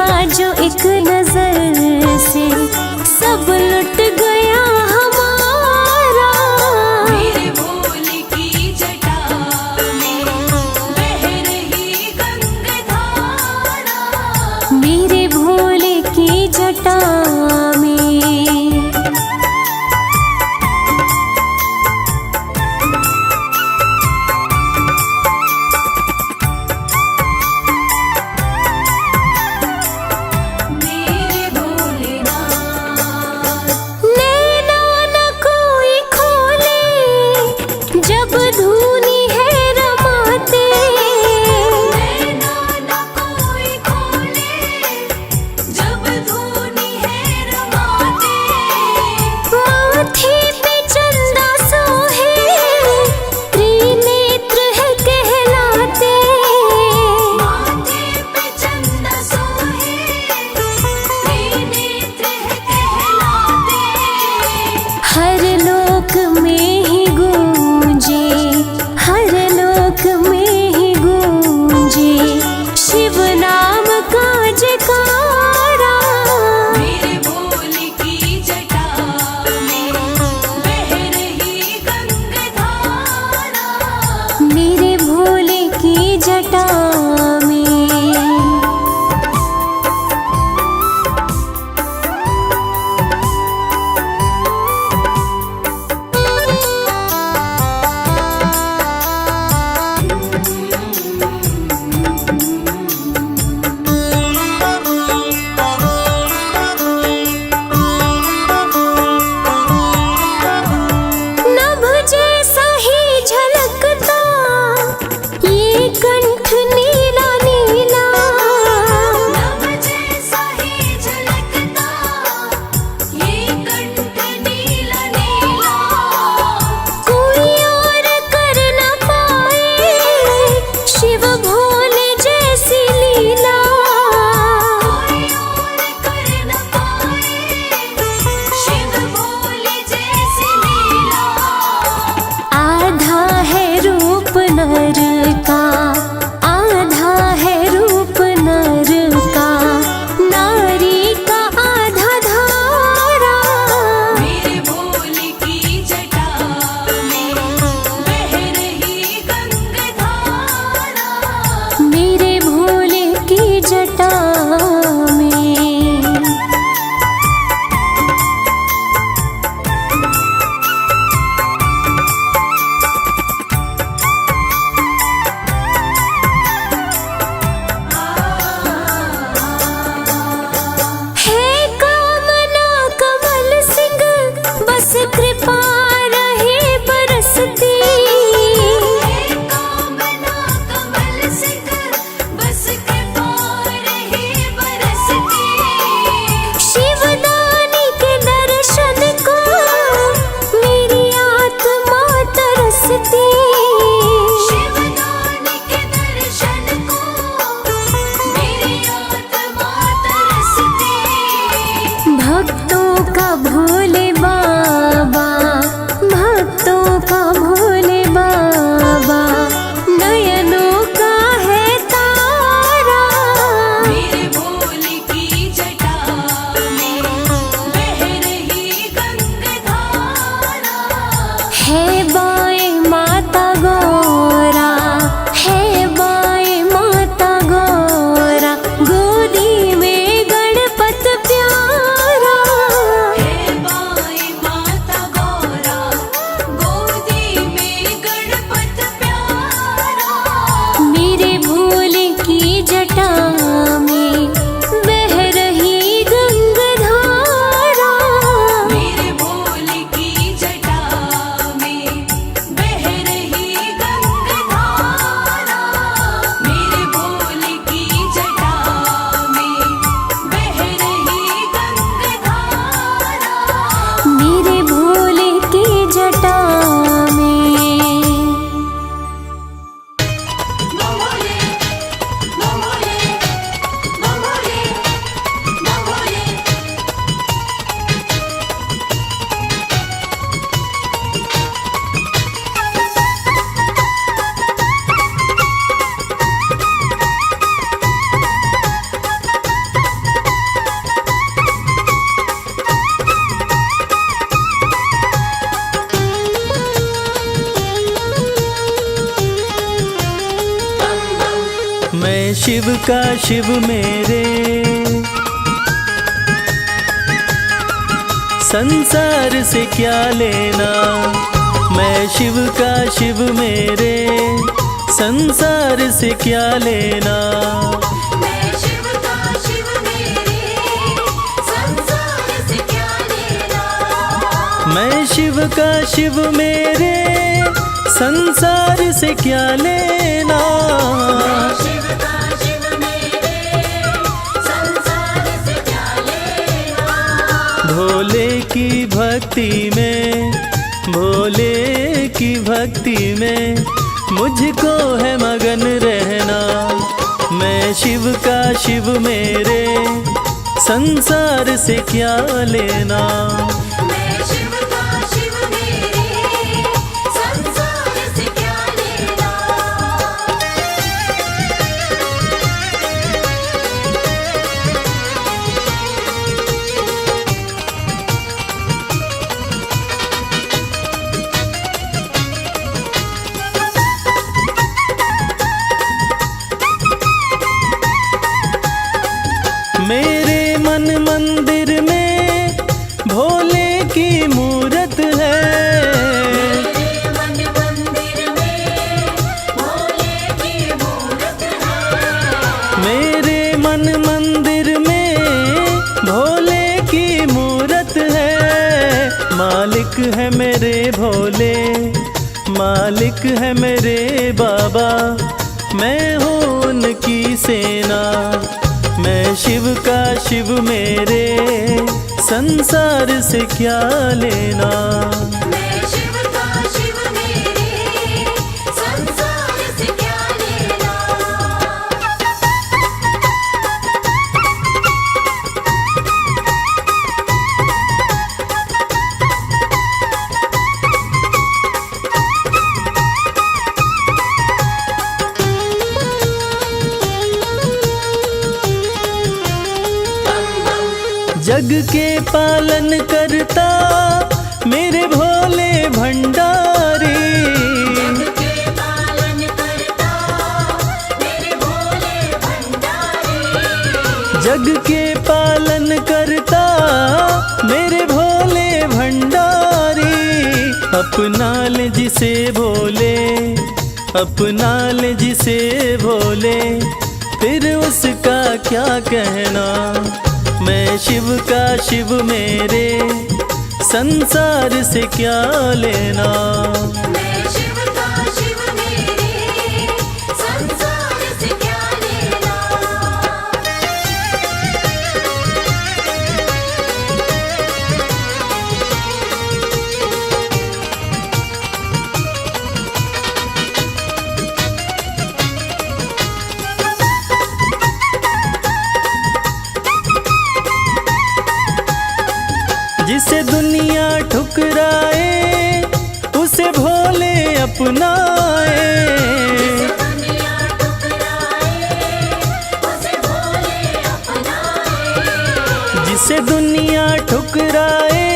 देखा जो एक नजर से सब लुट गया हमारा। मेरे भोले की जटा में बह रही गंगाधारा। मेरे भोले की जटा में। मेरे भोलेनाथ नैना न कोई खोले जब धूनी है रमाते। नैना न कोई खोले जब धूनी है शिव का शिव मेरे, संसार से क्या लेना। मैं शिव का शिव मेरे, संसार से क्या लेना। मैं शिव का शिव मेरे, संसार से क्या लेना। मैं शिव का शिव मेरे, संसार से क्या लेना। शिव का शिव मेरे, संसार से क्या लेना। भोले की भक्ति में, भोले की भक्ति में मुझको है मगन रहना। मैं शिव का शिव मेरे, संसार से क्या लेना। मैं शिव का शिव मेरे, संसार से क्या लेना। मेरे मन मंदिर में भोले की मूरत है। मेरे मन मंदिर में भोले की मूरत है। मेरे मन मंदिर में भोले की मूरत है। मालिक है मेरे भोले, मालिक है मेरे बाबा, मैं हूँ उनकी सेना। मैं शिव का शिव मेरे, संसार से क्या लेना। मैं शिव का शिव मेरे, संसार से क्या लेना। जग के पालन करता मेरे भोले भंडारी। जग के पालन करता मेरे भोले भंडारी। जग के पालन करता मेरे भोले भंडारी। अपना ले जिसे भोले, अपना ले जिसे भोले, फिर उसका क्या कहना। मैं शिव का शिव मेरे, संसार से क्या लेना। मैं शिव का शिव मेरे, संसार से क्या लेना। जिसे दुनिया ठुकराए उसे भोले अपनाए। दुनिया ठुकराए उसे भोले अपनाए। जिसे दुनिया ठुकराए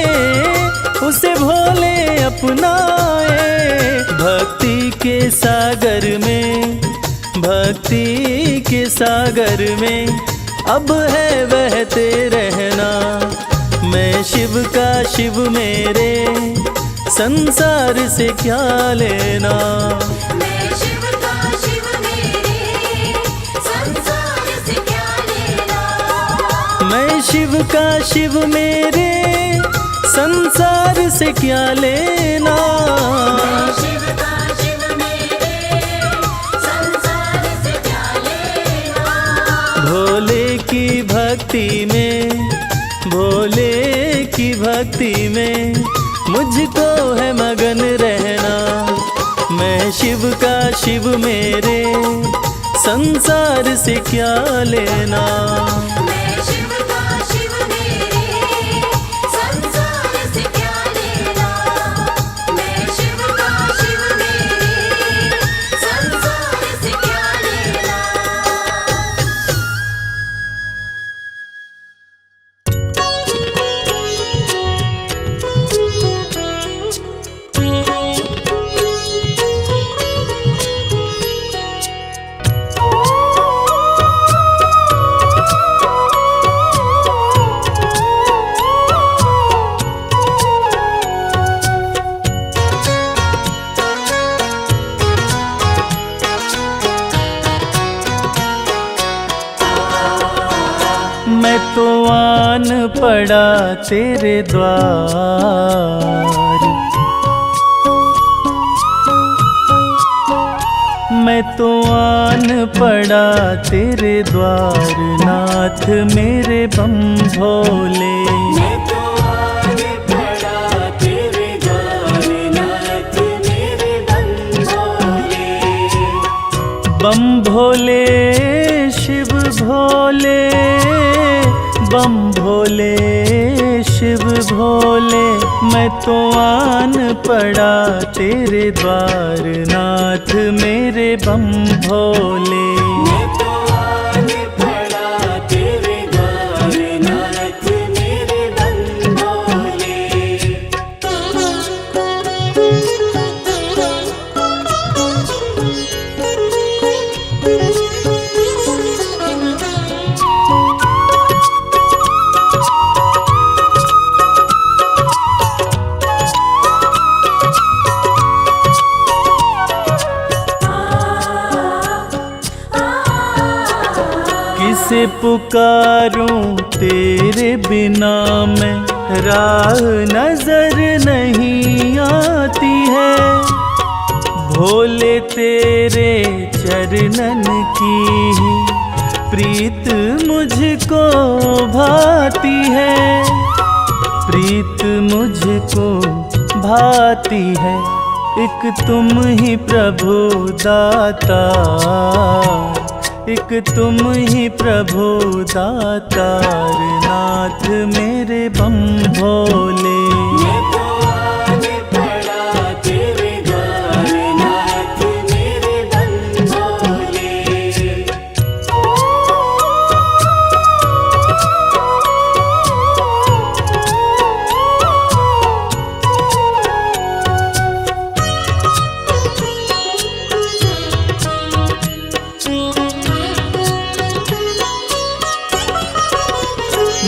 उसे भोले अपनाए। भक्ति के सागर में, भक्ति के सागर में अब है बहते रहना। मैं शिव का शिव मेरे, संसार से क्या लेना। मैं शिव का शिव मेरे, संसार से क्या लेना। मैं शिव का शिव मेरे, संसार से क्या लेना। मैं शिव का शिव मेरे, संसार से क्या लेना। भोले की भक्ति में, भोले की भक्ति में मुझको है मगन रहना। मैं शिव का शिव मेरे, संसार से क्या लेना। मैं शिव का शिव मेरे, संसार से क्या लेना। मैं शिव का शिव मेरे, संसार से क्या लेना। मैं तो आन पड़ा तेरे द्वार। मैं तो आन पड़ा तेरे द्वार, नाथ मेरे बम भोले। मैं तो आन पड़ा तेरे द्वार, नाथ मेरे बम भोले। बम भोले शिव भोले, बम भोले शिव भोले। मैं तो आन पड़ा तेरे द्वार, नाथ मेरे बम भोले। मैं तो आन पड़ा तेरे द्वार, नाथ मेरे बम भोले। किसे पुकारूं तेरे बिना मैं, राह नजर नहीं आती है। भोले तेरे चरणन की ही प्रीत मुझको भाती है, प्रीत मुझको भाती है। एक तुम ही प्रभु दाता, एक तुम ही प्रभु दातार, नाथ मेरे बम भोले। मैं तो आन पड़ा तेरे द्वार, नाथ मेरे बम भोले।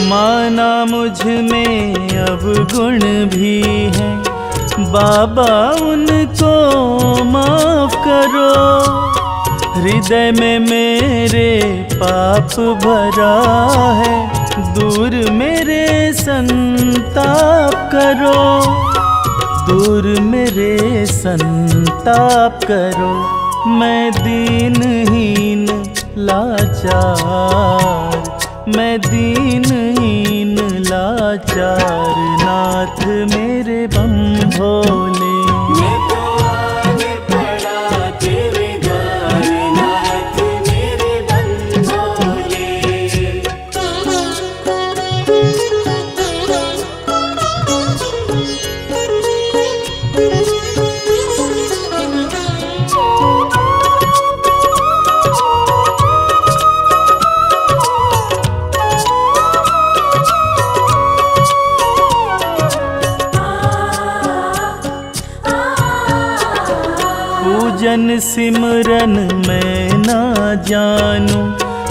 माना मुझ में अवगुण भी है, बाबा उनको माफ करो। हृदय में मेरे पाप भरा है, दूर मेरे संताप करो, दूर मेरे संताप करो। मैं दीनहीन लाचार, मैं दीनहीन लाचार, नाथ मेरे बम भोले। मैं तो आन पड़ा तेरे द्वार, नाथ मेरे बम भोले। पूजन सिमरन मैं ना जानूं,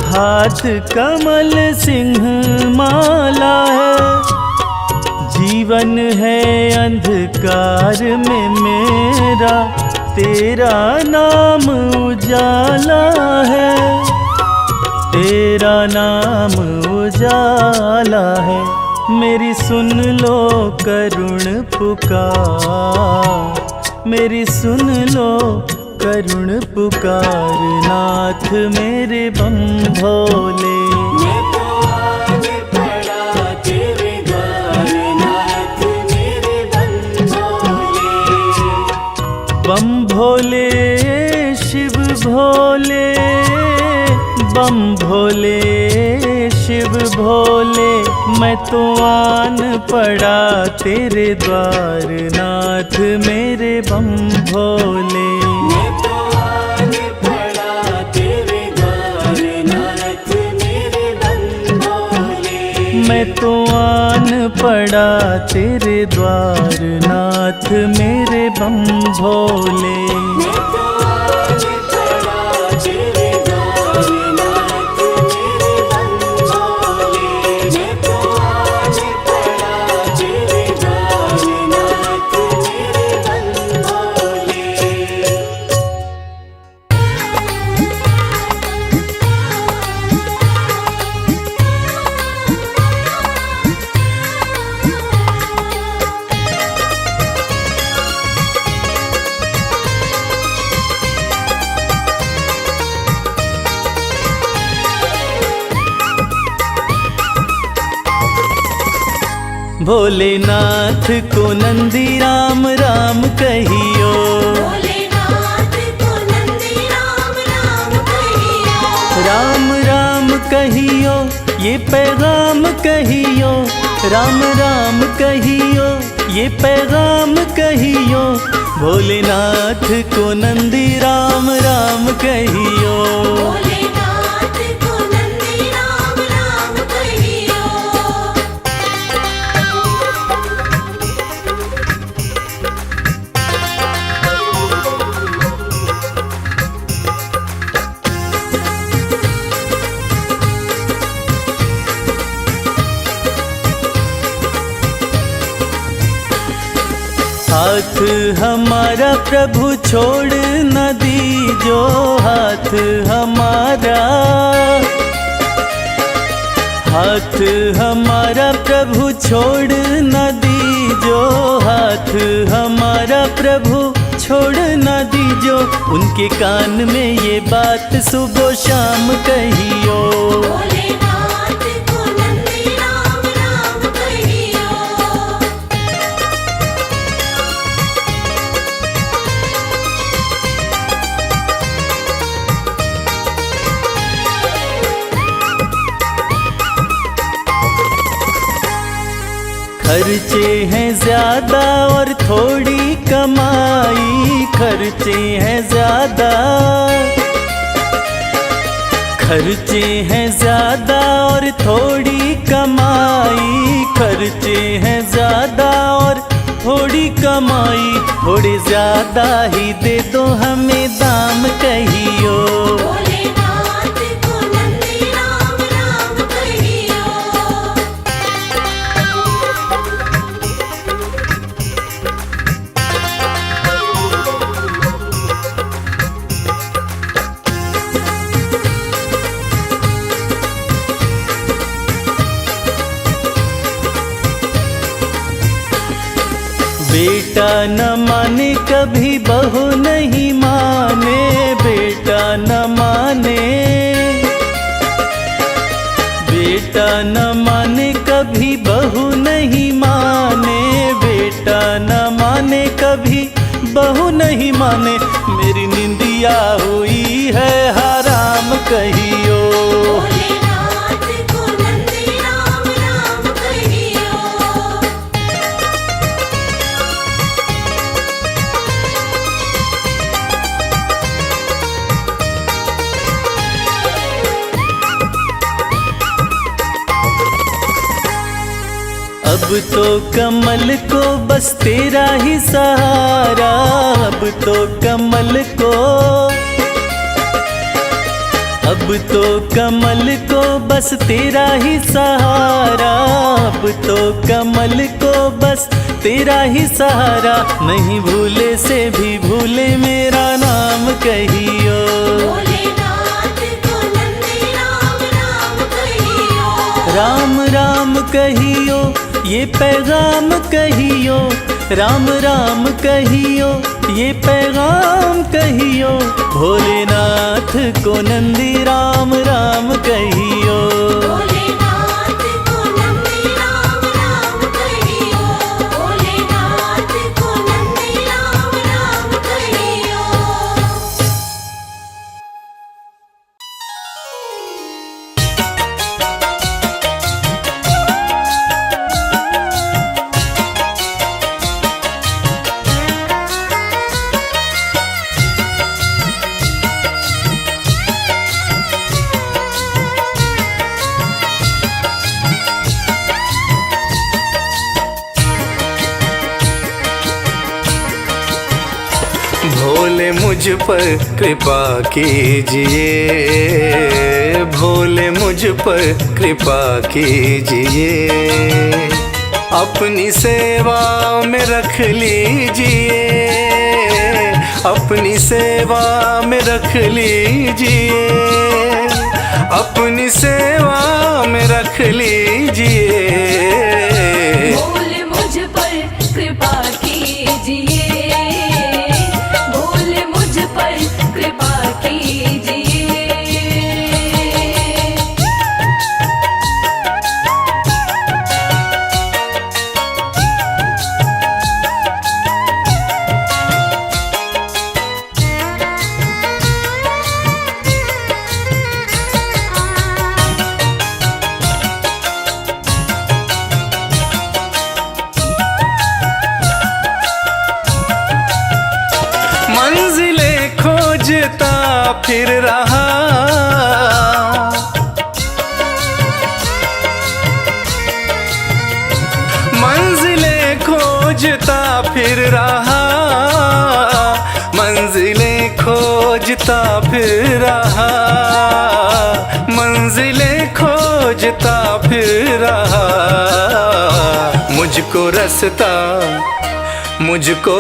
हाथ कमल सिंह माला है। जीवन है अंधकार में मेरा, तेरा नाम उजाला है, तेरा नाम उजाला है। मेरी सुन लो करुण पुकार, मेरी सुन लो करुण पुकार, नाथ मेरे बम भोले। मैं तो आन पड़ा तेरे द्वार, नाथ मेरे बम भोले। बम भोले शिव भोले, बम भोले शिव भोले। मैं तो आन पड़ा तेरे द्वार, नाथ मेरे बम भोले। मैं तो आन पड़ा तेरे द्वार, नाथ मेरे बम भोले। मैं तो आन पड़ा तेरे द्वार, नाथ मेरे बम भोले। मैं तो आन पड़ा तेरे द्वार, नाथ मेरे बम भोले। मैं तो आन पड़ा तेरे द्वार, नाथ मेरे बम भोले। भोलेनाथ को नंदी राम राम कहियो। भोलेनाथ को नंदी राम राम कहियो। राम राम कहियो ये पैगाम कहियो, राम राम कहियो ये पैगाम कहियो, भोलेनाथ को नंदी राम राम कहियो। भोलेनाथ को नंदी राम राम कहियो। हाथ हमारा प्रभु छोड़ न दीजो, हाथ हमारा, हाथ हमारा प्रभु छोड़ न दीजो, हाथ हमारा प्रभु छोड़ न दीजो। उनके कान में ये बात सुबह शाम कहियो। भोलेनाथ को नंदी राम राम कहियो। खर्चे हैं ज्यादा और थोड़ी कमाई, खर्चे हैं ज्यादा, खर्चे हैं ज्यादा और थोड़ी कमाई, खर्चे हैं ज्यादा और थोड़ी कमाई, थोड़े ज्यादा ही दे दो हमें दाम कहियो। भोलेनाथ को नंदी राम राम कहियो। बेटा न माने कभी बहू नहीं माने, बेटा न माने, बेटा न माने कभी बहू नहीं माने, बेटा न माने कभी बहू नहीं माने, मेरी निंदिया हुई है हराम कहियो। भोलेनाथ को नंदी राम राम कहियो। अब तो कमल को बस तेरा ही सहारा, अब तो कमल को, अब तो कमल को बस तेरा ही सहारा, अब तो कमल को बस तेरा ही सहारा, नहीं भूले से भी भूले मेरा नाम कहियो। भोलेनाथ को नंदी राम राम कहियो। राम राम कहियो ये पैगाम कहियो, राम राम कहियो ये पैगाम कहियो, भोलेनाथ को नंदी राम राम कहियो। भोलेनाथ को नंदी राम राम कहियो। भोलेनाथ को नंदी राम राम कहियो। भोले मुझ पर कृपा कीजिए, भोले मुझ पर कृपा कीजिए, अपनी सेवा में रख लीजिए, अपनी सेवा में रख लीजिए, अपनी सेवा में रख लीजिए। भोले मुझ पर कृपा कीजिए, भोले मुझ पर कृपा कीजिए। खोजता फिर रहा, मंजिलें खोजता फिर रहा, मंजिलें खोजता फिर रहा, मंजिलें खोजता फिर रहा। मुझको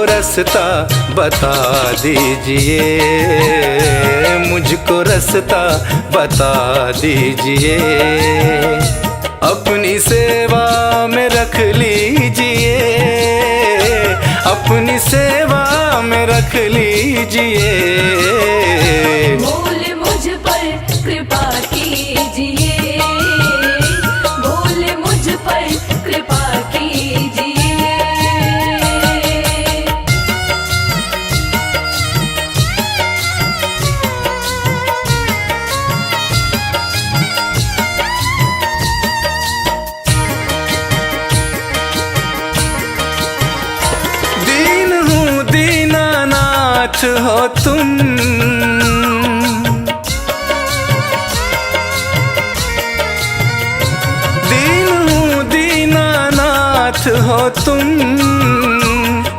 रास्ता बता दीजिए, मुझको रास्ता बता दीजिए, अपनी सेवा में रख लीजिए, अपनी सेवा में रख लीजिए। बोल मुझ पर कृपा कीजिए, बोल मुझ पर कृपा कीजिए। दीन हूँ दीनानाथ हो तुम, दीन हूँ दीनानाथ हो तुम,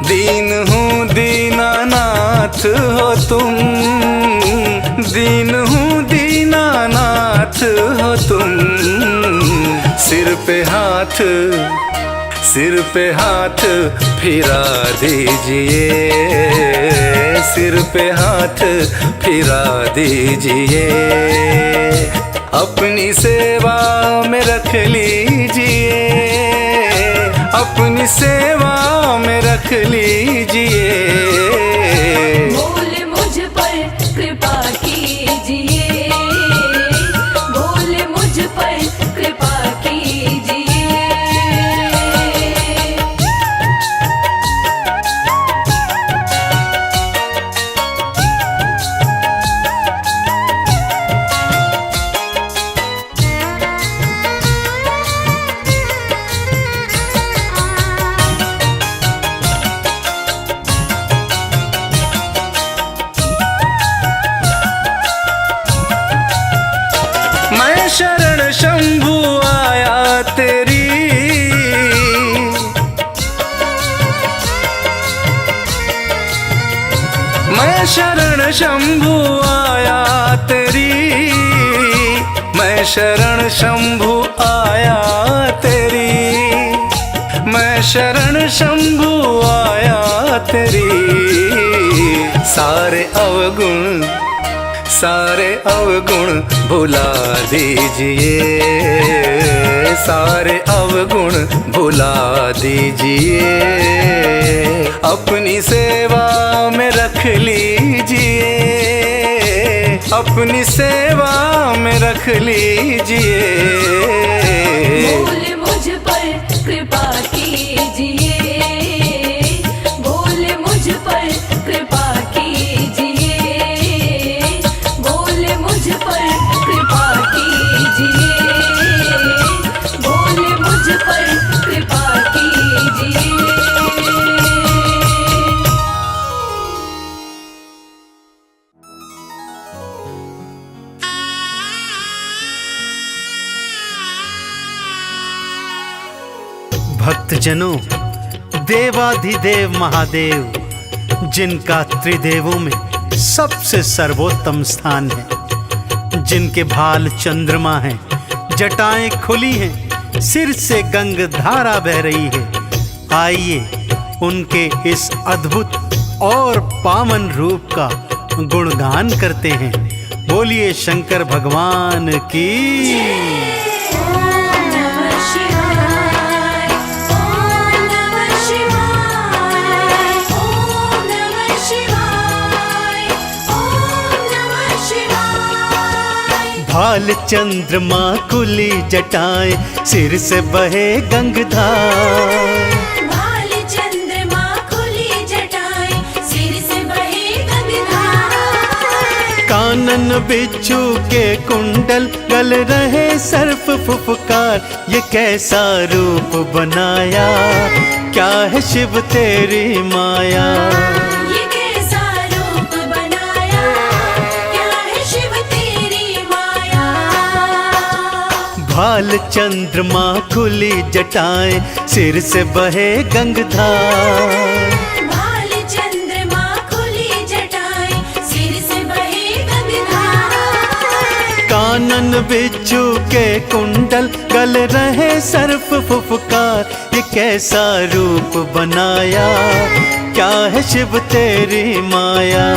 दीन हूँ दीनानाथ हो तुम, दीन हूँ दीनानाथ हो तुम। सिर पे हाथ फिरा दीजिए, सिर पे हाथ फिरा दीजिए, अपनी सेवा में रख लीजिए, अपनी सेवा में रख लीजिए। बोल मुझ पर कृपा कीजिए, बोल मुझ पर कृपा कीजिए। मैं शरण शंभु आया तेरी, मैं शरण शंभु आया तेरी, मैं शरण शंभु आया तेरी, मैं शरण शंभु आया तेरी। सारे अवगुण भुला दीजिए, सारे अवगुण भुला दीजिए, अपनी सेवा में रख लीजिए, अपनी सेवा में रख लीजिए। बोल मुझ पर कृपा कीजिए, बोल मुझ पर कृपा कीजिए, बोल मुझ पर कृपा कीजिए, बोल मुझ पर कृपा कीजिए। भक्तजनों, देवाधिदेव महादेव, जिनका त्रिदेवों में सबसे सर्वोत्तम स्थान है, जिनके भाल चंद्रमा हैं, जटाएं खुली हैं, सिर से गंग धारा बह रही है। आइए उनके इस अद्भुत और पावन रूप का गुणगान करते हैं। बोलिए शंकर भगवान की। ओम नमः शिवाय, ओम नमः शिवाय, ओम नमः शिवाय, ओम नमः शिवाय। भाल चंद्रमा कुली जटाएं, सिर से बहे गंगधार, भाल चंद्रमा खुली जटाएं, सिर से बहे गंगाधार। कानन बिच्छू के कुंडल, गल रहे सर्प फुफकार, ये कैसा रूप बनाया, क्या है शिव तेरी माया। ये कैसा रूप बनाया, भाल चंद्रमा खुली जटाएं, सिर से बहे गंगधार। भाल चंद्रमा खुली जटाएं, सिर से बहे गंगधार। कानन बिच्छू के कुंडल, गल रहे सर्प फुफकार। ये कैसा रूप बनाया, क्या है शिव तेरी माया।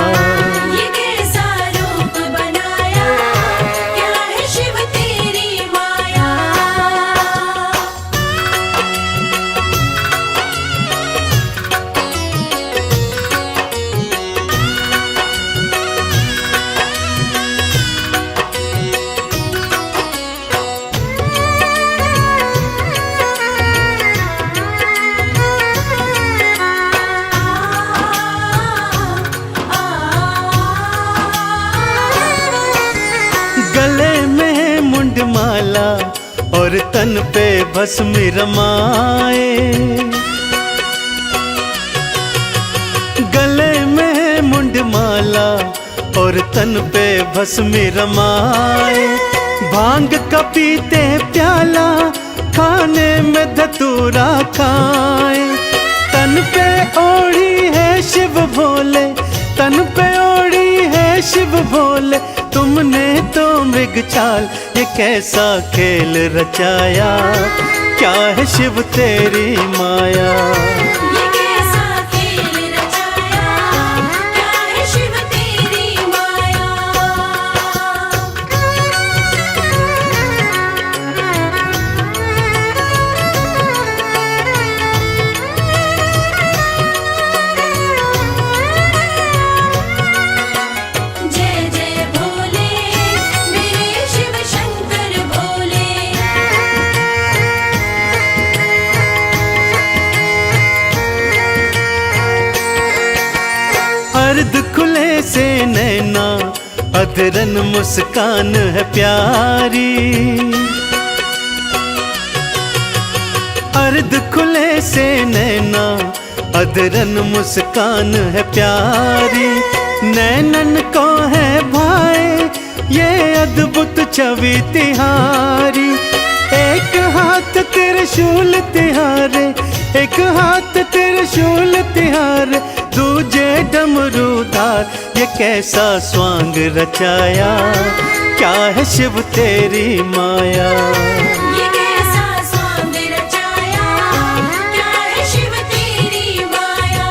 ये कैसा रूप बनाया, क्या है शिव तेरी माया। गले में मुंडमाला और तन पे भस्म रमाए। गले में मुंडमाला और तन पे भस्म रमाए। भांग का पीते प्याला, खाने में धतूरा खाए। तन पे ओढ़ी है शिव भोले, तन पे ओढ़ी है शिव भोले। तुमने तो मृग चाल, ये कैसा खेल रचाया, क्या है शिव तेरी माया। ये कैसा खेल रचाया, क्या है शिव तेरी माया। जय जय भोले, मेरे शिव शंकर भोले। अर्ध खुले से नैना, अधरन मुस्कान है प्यारी। अर्ध खुले से नैना, अधरन मुस्कान है प्यारी। नैनन को है भाई ये अद्भुत छवि तिहारी। एक हाथ त्रिशूल तिहारे, एक हाथ त्रिशूल तिहारे। दूजे डमरूधार, ये कैसा स्वांग रचाया, क्या है शिव तेरी माया। ये कैसा स्वांग रचाया, क्या है शिव तेरी माया।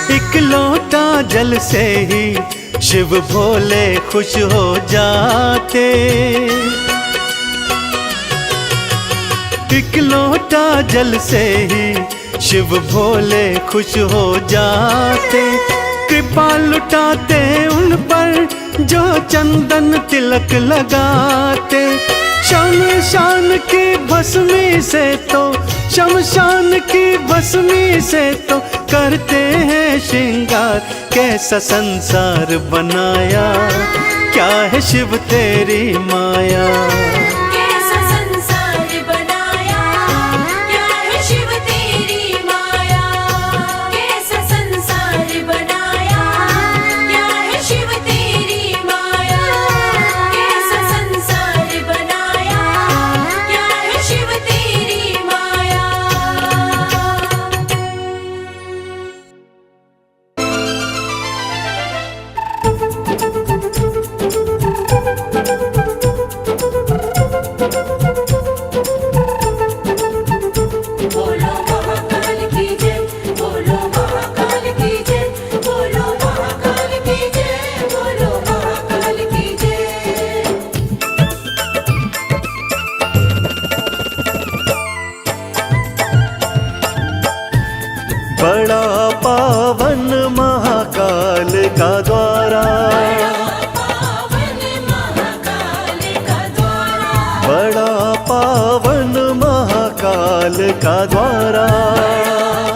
एक लोटा जल से ही शिव भोले खुश हो जाते। एक लोटा जल से ही शिव भोले खुश हो जाते। कृपा लुटाते उन पर जो चंदन तिलक लगाते। शमशान की भस्मी से तो, शमशान की भस्मी से तो करते हैं श्रृंगार। कैसा संसार बनाया, क्या है शिव तेरी माया। कैसा संसार बनाया, क्या है शिव तेरी माया। कैसा संसार बनाया, क्या है शिव तेरी माया। कैसा संसार बनाया, क्या है शिव तेरी माया। बोलो महाकाल की जय, बोलो महाकाल की जय, बोलो महाकाल की जय, बोलो महाकाल की जय। बड़ा पावन महाकाल का द्वारा, पावन महाकाल का द्वारा, बड़ा पावन महाकाल का द्वारा।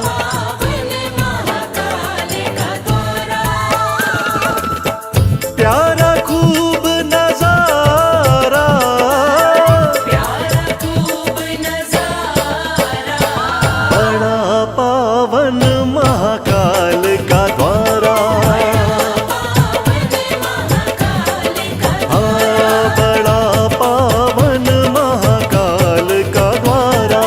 पावन महाकाल का द्वारा। प्यारा खूब नजारा, प्यारा खूब नजारा। बड़ा पावन महाकाल का द्वारा। हाँ, बड़ा पावन महाकाल का द्वारा।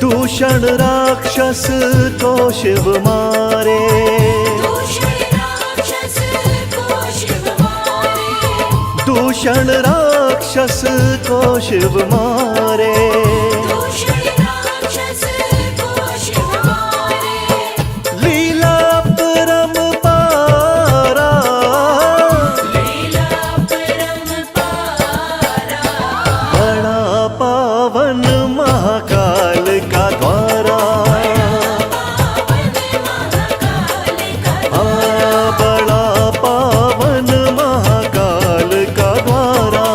दूषण राक्षस को शिव मारे, दूषण राक्षस को शिव मारे। दूषण राक्षस को शिव मारे। दूषण राक्षस को शिव मारे। लीला परम्पारा, लीला परम्पारा। बड़ा पावन महाकाल का द्वारा। हाँ, बड़ा पावन महाकाल का द्वारा।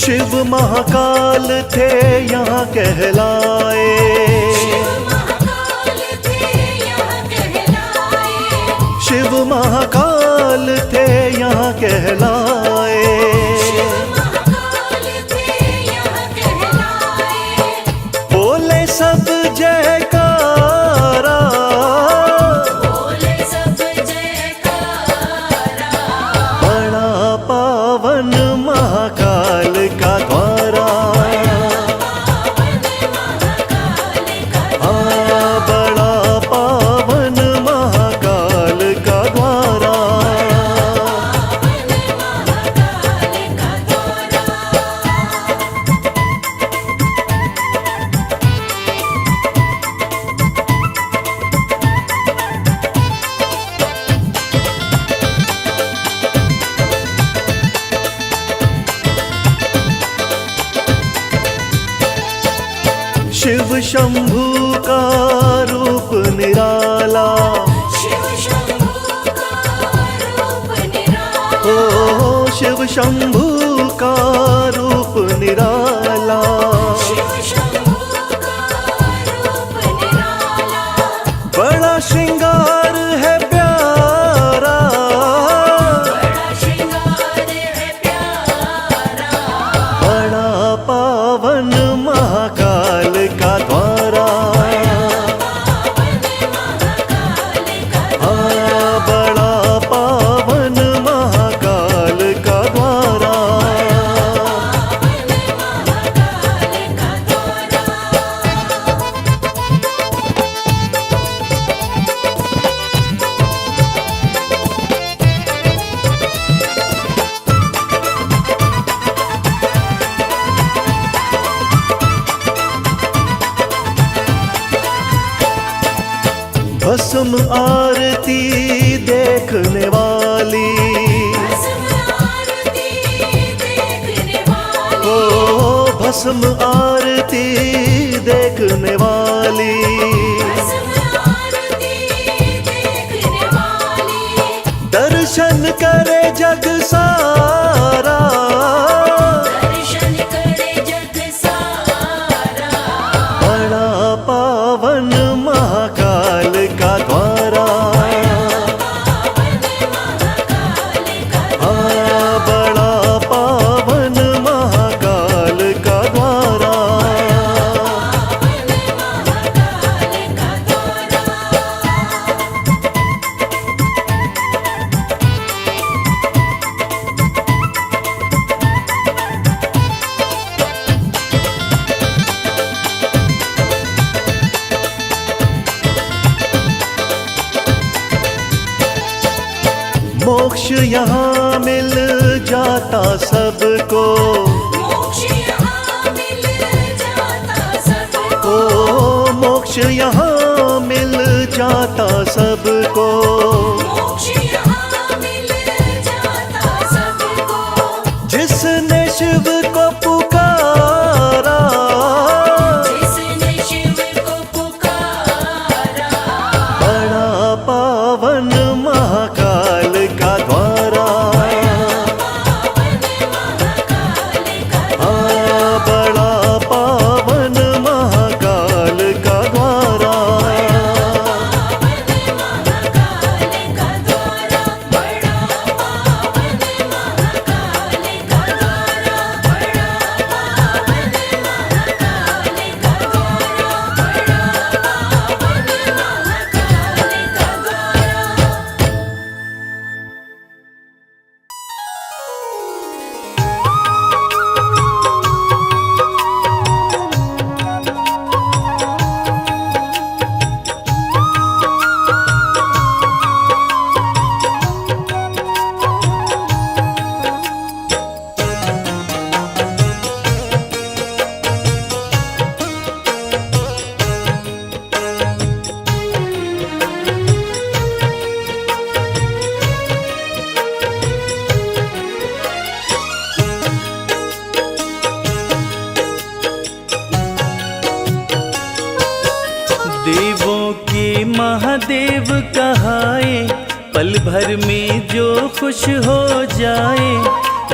शिव महाकाल थे यहाँ कहलाए, महाकाल थे यहाँ कहलाए। शिव महाकाल थे यहाँ कहलाए। महाकाल थे यहाँ कहलाए। बोले सब जयकारा, बोले सब जयकारा। बड़ा पावन महाकाल का द्वारा। हाँ, बड़ा पावन महाकाल का द्वारा। शिव शंभू का रूप निराला, शिव शंभू का रूप निराला। ओ शिव शंभू का रूप निराला। शिव शंभू का रूप निराला। बड़ा श्रृंगार है प्यारा, बड़ा श्रृंगार है प्यारा। बड़ा पावन महाकाल का द्वारा। हाँ, बड़ा पावन महाकाल का द्वारा। भस्म आरती देखने वाली, भस्म आरती देखने वाली। ओ भस्म आरती देखने वाली। भस्म आरती देखने वाली। दर्शन करे जग सारा, दर्शन करे जग सारा। बड़ा पावन महाकाल का द्वारा। हाँ, बड़ा पावन महाकाल का द्वारा। मोक्ष यहाँ मिल जाता सबको, मोक्ष यहाँ मिल जाता सबको, ओ मोक्ष यहाँ मिल जाता सबको। मोक्ष यहाँ मिल जाता सबको। जिसने शिव को पुकारा, जिसने शिव को पुकारा, बड़ा पावन महाकाल का द्वारा, पावन महाकाल का आ बड़ा पावन महाकाल का द्वारा। पावन महाकाल का द्वारा, बड़ा पावन महाकाल का द्वारा, बड़ा पावन महाकाल का द्वारा, बड़ा पावन महाकाल का द्वारा। देवों के महादेव कहाए, पल भर में जो खुश हो जाए,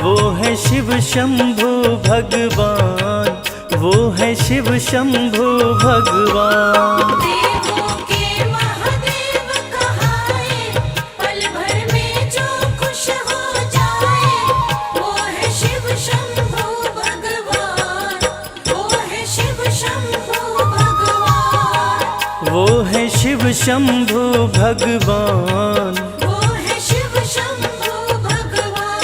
वो है शिव शंभु भगवान, वो है शिव शंभु भगवान। देवों के महादेव कहाए, पल भर में जो खुश हो जाए, वो है शिव शंभु भगवान, वो है शिव शंभु भगवान, वो है शिव शंभु भगवान। वो है शिव शंभु भगवान।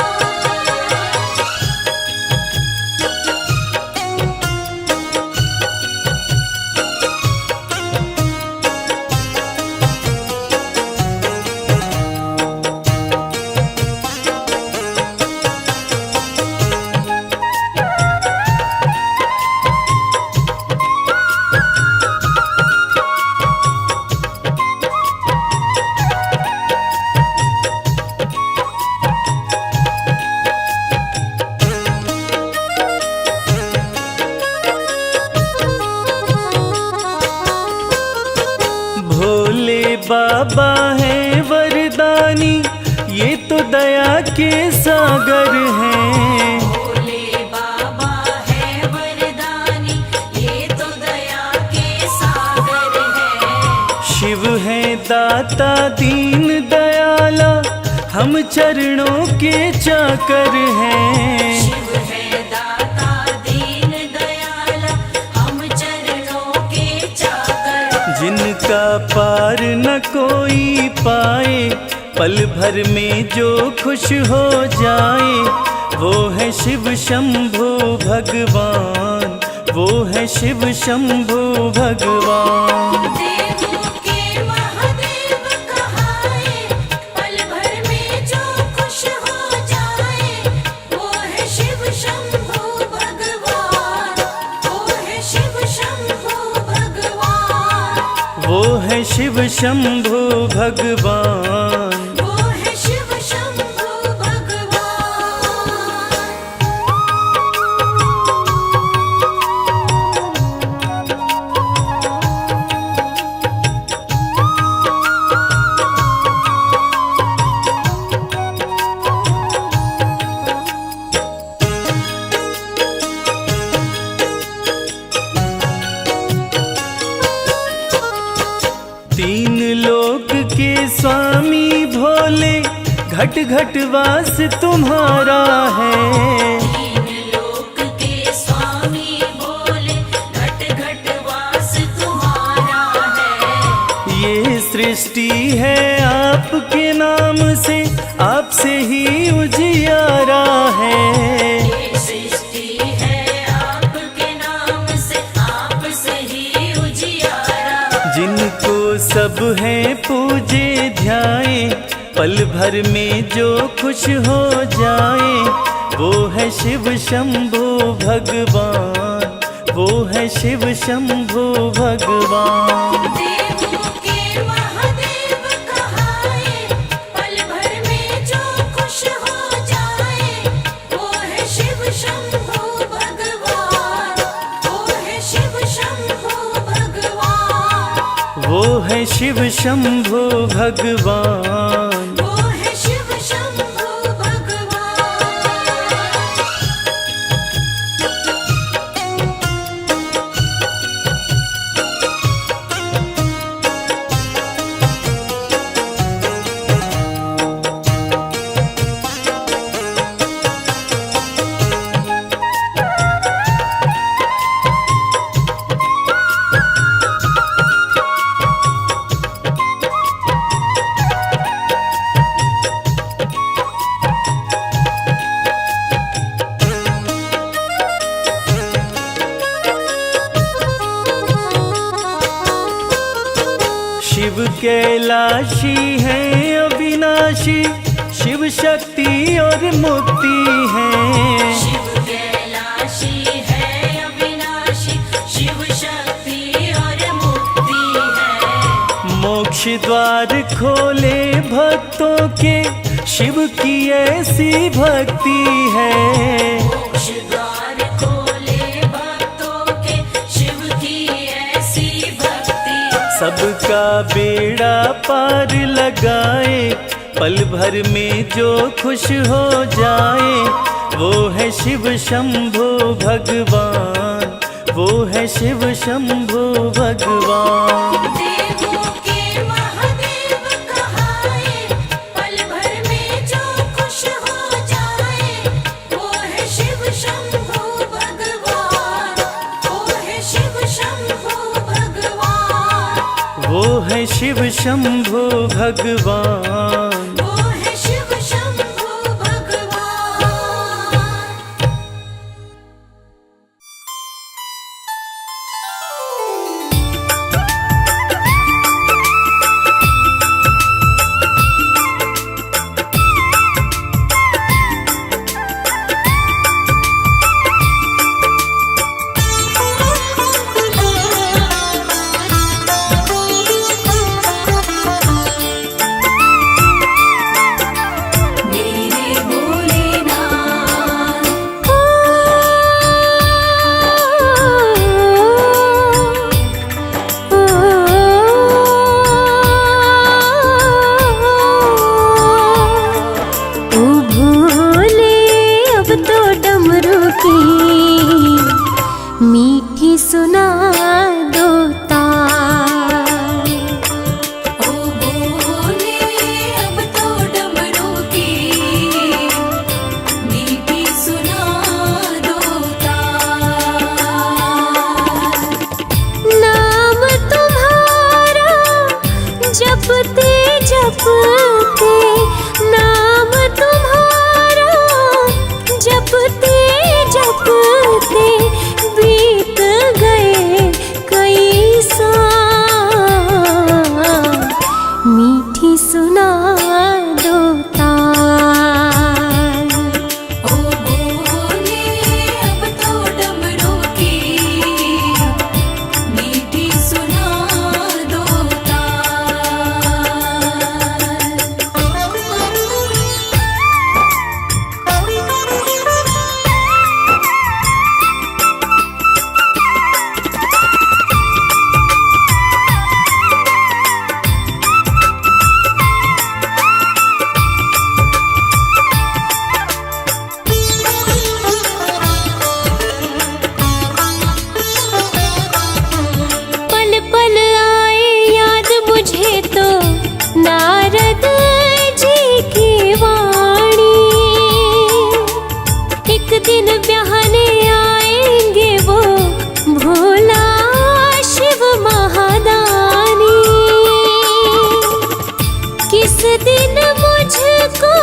भोले बाबा है वरदानी, ये तो दया के सागर हैं। भोले बाबा है वरदानी, ये तो दया के सागर है। शिव है दाता दीन दयाला, हम चरणों के चाकर हैं। शिव है दाता दीन दयाला, हम चरणों के चाकर। जिनका पार न कोई पाए, पल भर में जो खुश हो जाए, वो है शिव शंभु भगवान, वो है शिव शंभु भगवान। देवों के महादेव कहाए, पल भर में जो खुश हो जाए, वो है शिव शंभु भगवान, वो है शिव शंभु भगवान, वो है शिव शंभु भगवान। वो है शिव शंभु भगवान। तीन लोक के स्वामी भोले, घट घट वास तुम्हारा है। तीन लोक के स्वामी भोले, घट घट वास तुम्हारा है। ये सृष्टि है आपके नाम से, आपसे ही उजियारा है। ये सृष्टि है आपके नाम से, आपसे ही उजियारा। जिनको सब है पूजे ध्याए, पल भर में जो खुश हो जाए वो है शिव शंभो भगवान, वो है शिव शंभो भगवान। देवों के महादेव कहाए, पल भर में जो खुश हो जाए वो है शिव शंभो भगवान, वो है शिव शंभो भगवान, वो है शिव शंभो भगवान। वो है शिव शंभो भगवान। शिव कैलाशी है अविनाशी, शिव शक्ति और मुक्ति है। शिव कैलाशी है अविनाशी, शिव शक्ति और मुक्ति है। मोक्ष द्वार खोले भक्तों के, शिव की ऐसी भक्ति है। मोक्ष द्वार खोले भक्तों के, शिव की ऐसी भक्ति। सबका बेड़ा पार लगाए, पल भर में जो खुश हो जाए वो है शिव शंभो भगवान, वो है शिव शंभो भगवान। देवों के महादेव कहाए, पल भर में जो खुश हो जाए वो है शिव शंभो भगवान, वो है शिव शंभो भगवान, वो है शिव शंभो भगवान। वो है शिव शंभो भगवान। मेरे भोलेनाथ ओ भोले अब तो डमरू की मीठी सुना दो तार। ओ भोले अब तो डमरू की मीठी सुना दो तार। नाम तुम्हारा जपते जपते, नाम तुम्हारा जपते जपते बीत गए कई साल। मीठी सुना दो तार। ओ भोले अब तो डमरू की मीठी सुना दो पल पल आए याद मुझे तो नारद जी की वाणी। एक दिन ब्याहने आएंगे वो भोला शिव महादानी। किस दिन मुझको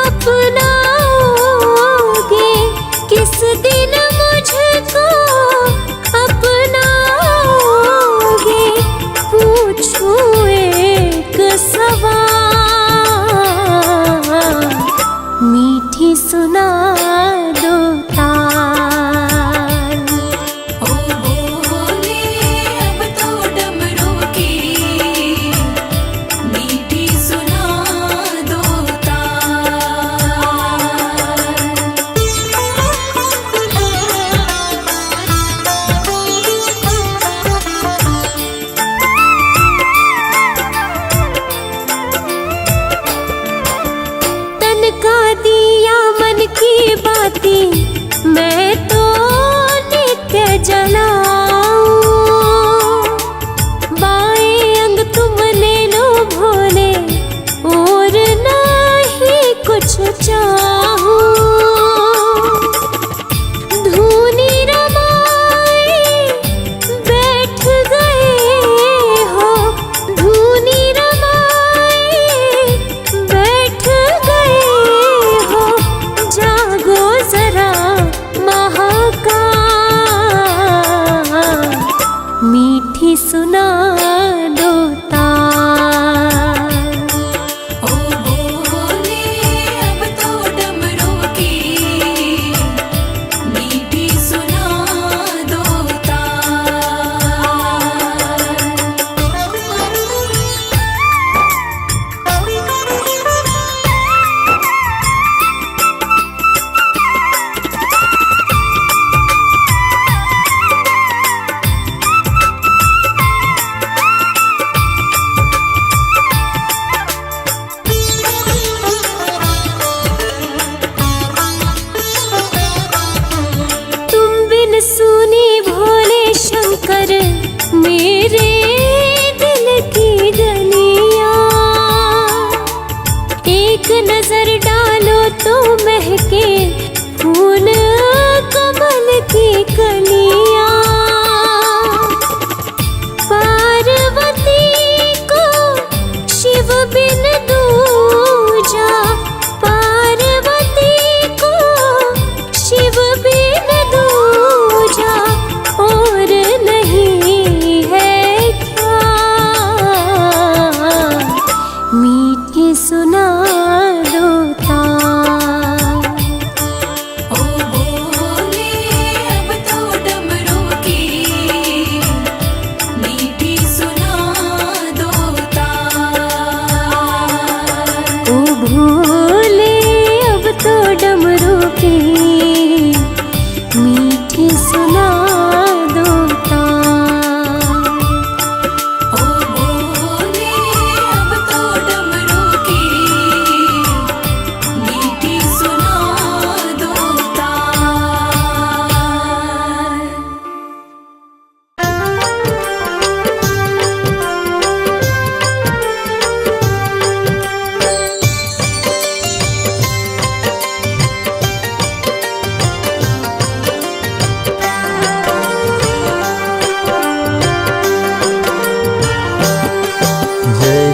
अपनाओगे, किस दिन मुझको अपनाओगे। पूछूं एक सवाल,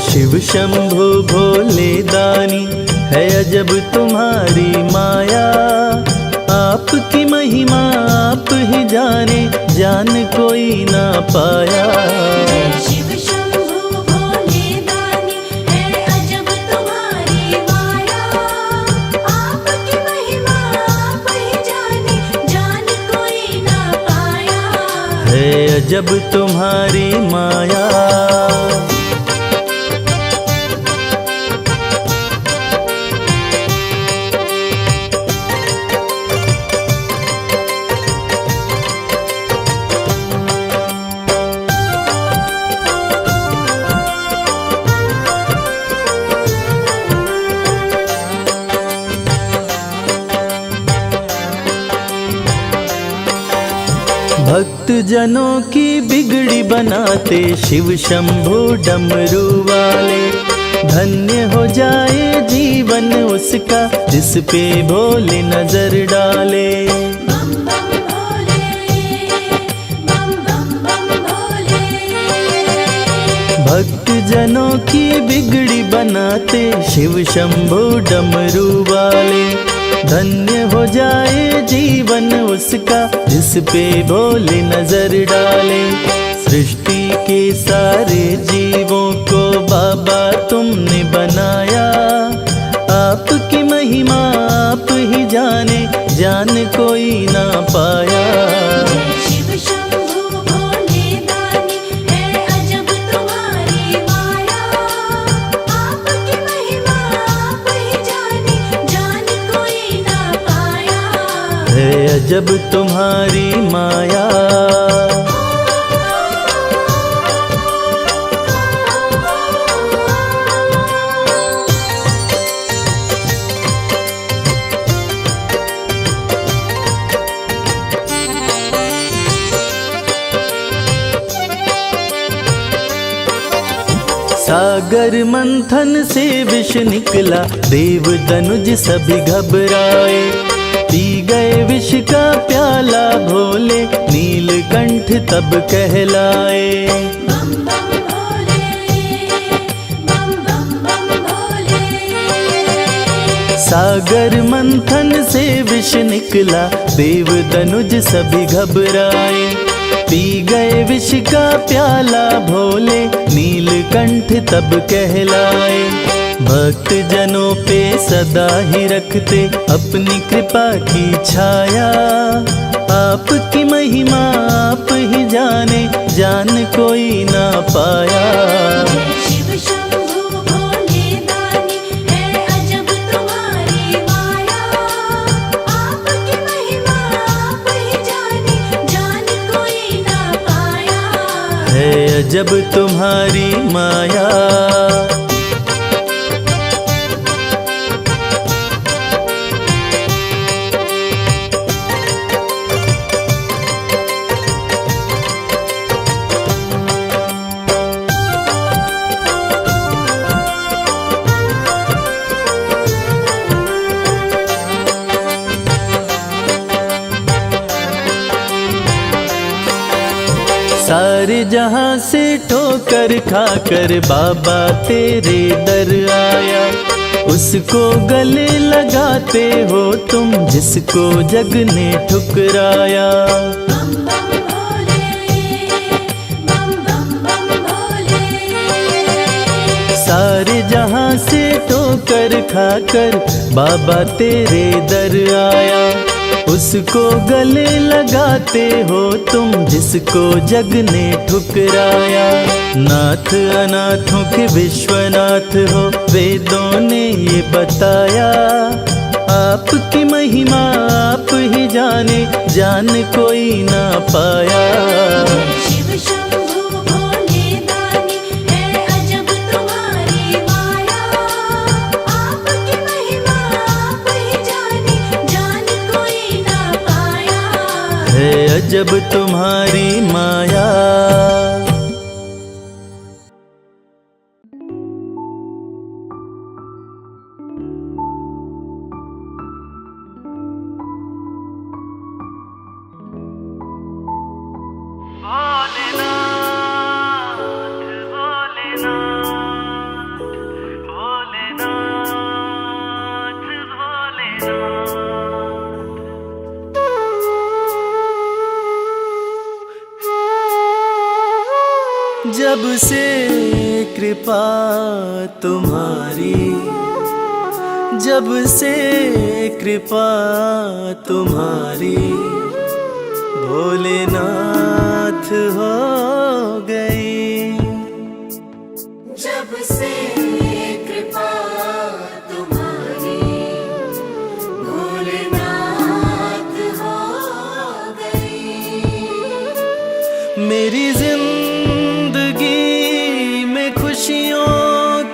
शिव शंभु भोले दानी है अजब तुम्हारी माया। आपकी महिमा आप ही जाने, जान कोई ना पाया। शिव शंभु भोले दानी है अजब तुम्हारी माया। आपकी महिमा आप ही जाने, जान कोई ना पाया। है अजब तुम्हारी माया। भक्त जनों की बिगड़ी बनाते शिव शंभु डमरू वाले। धन्य हो जाए जीवन उसका जिस पे भोले नजर डाले। बम बम भोले, बम बम बम भोले। भक्त जनों की बिगड़ी बनाते शिव शंभु डमरू वाले। धन्य हो जाए जीवन उसका जिस पे भोले नजर डाले। सृष्टि के सारे जीवों को बाबा तुमने बनाया। आपकी महिमा आप ही जाने, जान कोई ना पाया। शिव शंभु भोले दानी है अजब तुम्हारी माया। आपकी महिमा आप ही जाने, जान कोई ना पाया। है अजब तुम्हारी माया। सागर मंथन से विष निकला, देव दनुज सभी घबराए। पी गए विष का प्याला भोले, नीलकंठ तब कहलाए। बम बम भोले, बम बम बम भोले। सागर मंथन से विष निकला, देव दनुज सभी घबराए। पी गए विष का प्याला भोले, नीलकंठ तब कहलाए। भक्त जनों पे सदा ही रखते अपनी कृपा की छाया। आपकी महिमा आप ही जाने, जान कोई ना पाया। शिव शंभु भोले दानी है अजब तुम्हारी माया। आपकी महिमा आप ही जाने, जान कोई ना पाया। है अजब तुम्हारी माया। सारे जहां से ठोकर खाकर बाबा तेरे दर आया। उसको गले लगाते हो तुम जिसको जग ने ठुकराया। बम बम भोले, बम बम बम भोले। सारे जहां से ठोकर खाकर बाबा तेरे दर आया। उसको गले लगाते हो तुम जिसको जग ने ठुकराया। नाथ अनाथों के विश्वनाथ हो, वेदों ने ये बताया। आपकी महिमा आप ही जाने, जान कोई ना पाया। शिव शंभु भोले दानी है अजब तुम्हारी माया। आपकी महिमा आप ही जाने, जान कोई ना पाया। है अजब तुम्हारी माया। भोलेनाथ भोलेनाथ जब से कृपा तुम्हारी, जब से कृपा तुम्हारी, भोलेनाथ हो गई। जब से कृपा तुम्हारी, भोलेनाथ हो गई। मेरी जिंदगी में खुशियों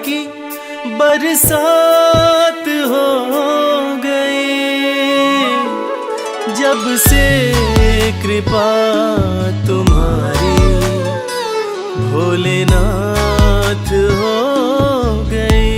की बरसात हो गई। जब से कृपा तुम्हारी, भोलेनाथ हो गई।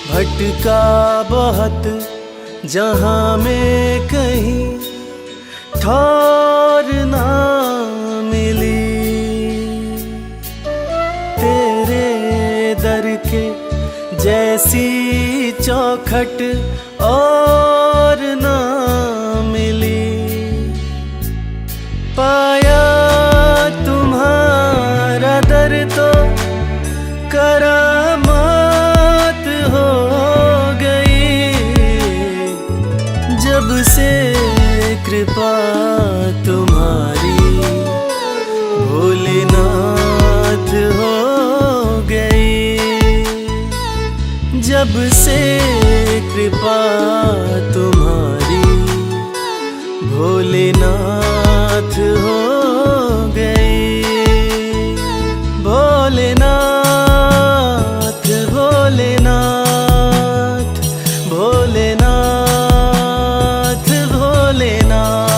भटका बहुत जहाँ में कहीं ठौर ना मिली, तेरे दर के जैसी चौखट और ना मिली। पाया तुम्हारा दर तो करामात हो गई। जब से कृपा तुम्हारी, भोलेनाथ हो गई। जब से कृपा तुम्हारी, भोलेनाथ हो गई। भोलेनाथ भोलेनाथ भोलेनाथ भोलेनाथ।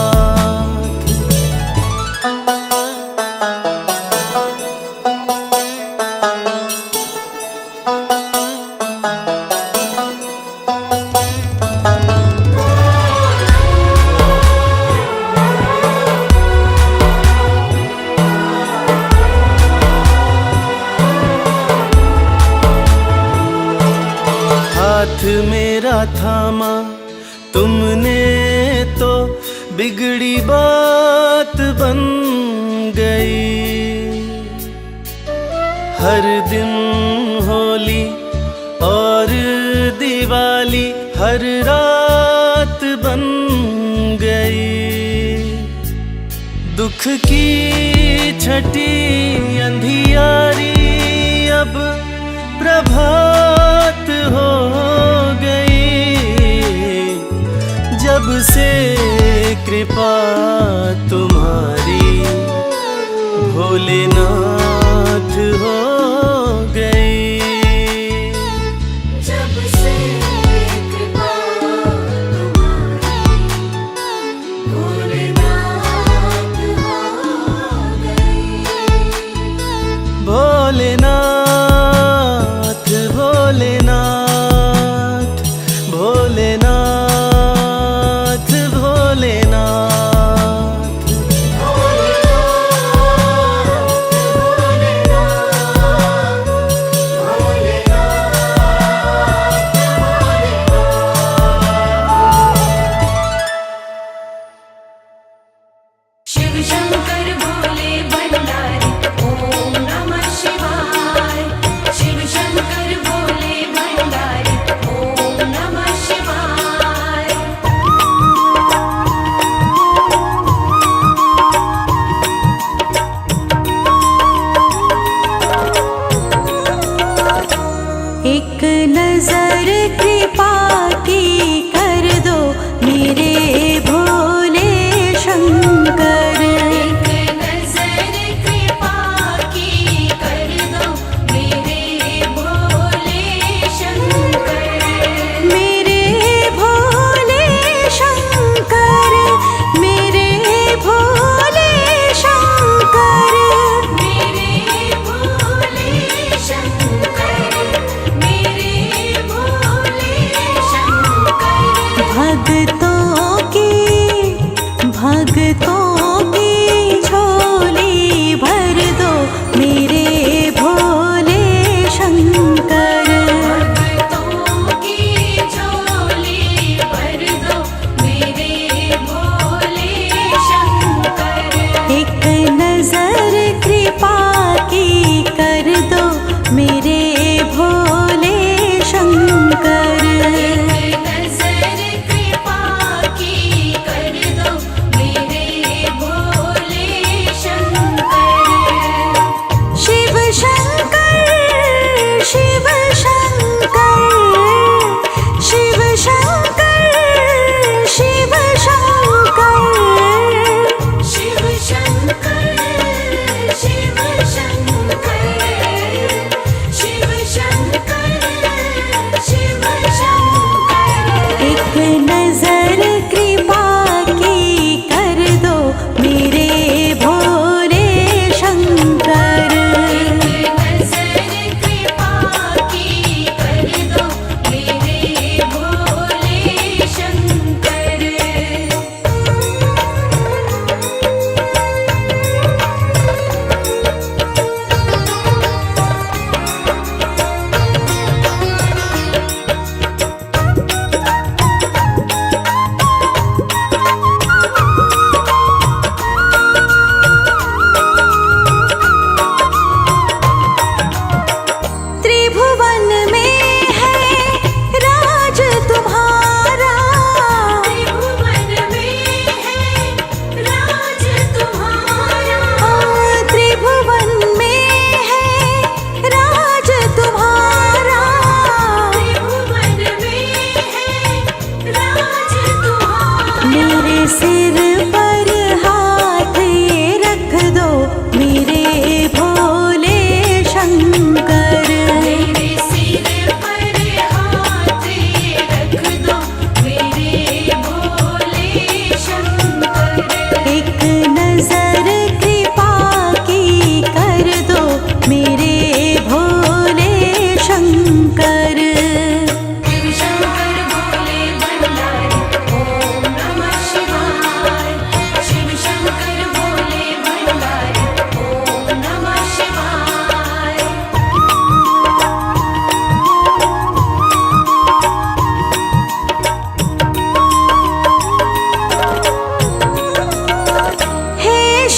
हाथ मेरा थामा तुमने तो बिगड़ी बात बन गई। हर दिन होली और दिवाली हर रात बन गई। दुख की छठी अंधियारी अब प्रभात हो गई। जब से कृपा तुम्हारी, भोलेनाथ हो गई। जब से कृपा तुम्हारी, भोलेनाथ हो गई। भोलेनाथ भोलेनाथ भोलेनाथ भोलेनाथ।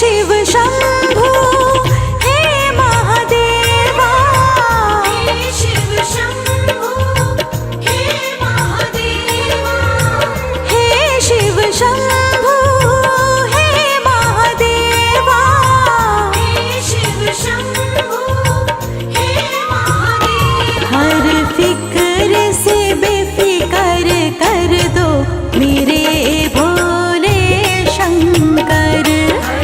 शिव शंभो हे महादेवा, हे शिव शंभो हे महादेवा, हे शिव शंभो हे महादेवा, हे शिव शंभो हे महादेवा। हर फिक्र से बेफिक्र कर दो मेरे भोले शंकर। हर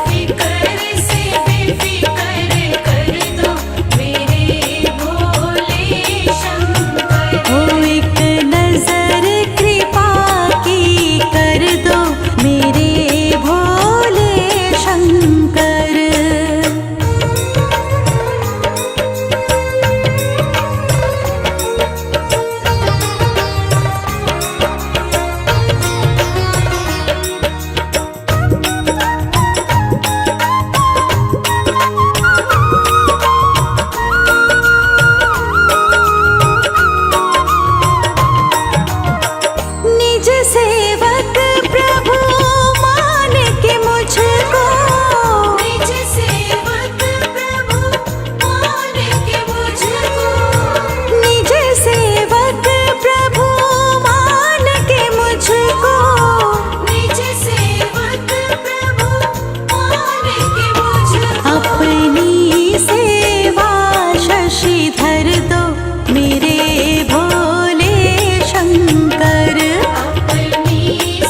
फिक्र से बेफिक्र कर दो मेरे भोले शंकर। ओ एक नजर कृपा की कर दो मेरे भोले शंकर। निज सेवक प्रभु मान के मुझको, निज सेवक प्रभु मान के मुझको। निज सेवक प्रभु मान के मुझको। निज सेवक प्रभु मान के मुझको। अपनी सेवा शशिधर दो मेरे भोले शंकर। अपनी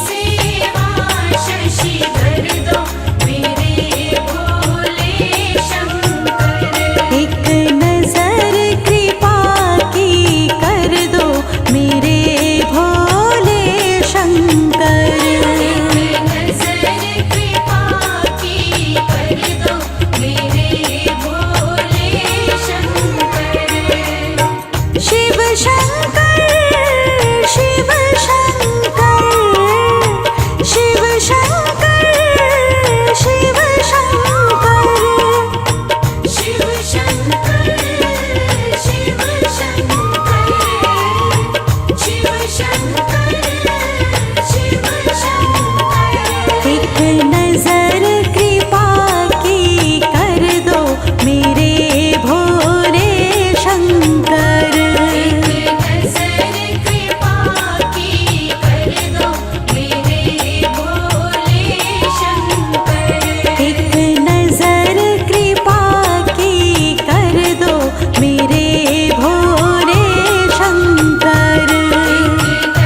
सेवा शशिधर दो मेरे भोले शंकर। एक नजर कृपा की कर दो मेरे भोले शंकर। नजर कृपा की कर दो मेरे भोले शंकर। शिव शंकर शिव शंकर शिव शंकर शिव शंकर। शिव शंकर शिव शंकर शिव शंकर शिव शंकर। एक नजर कृपा की कर दो मेरे भोले शंकर। नजर कृपा की कर दो मेरे भोले शंकर। एक नजर कृपा की कर दो मेरे भोले शंकर।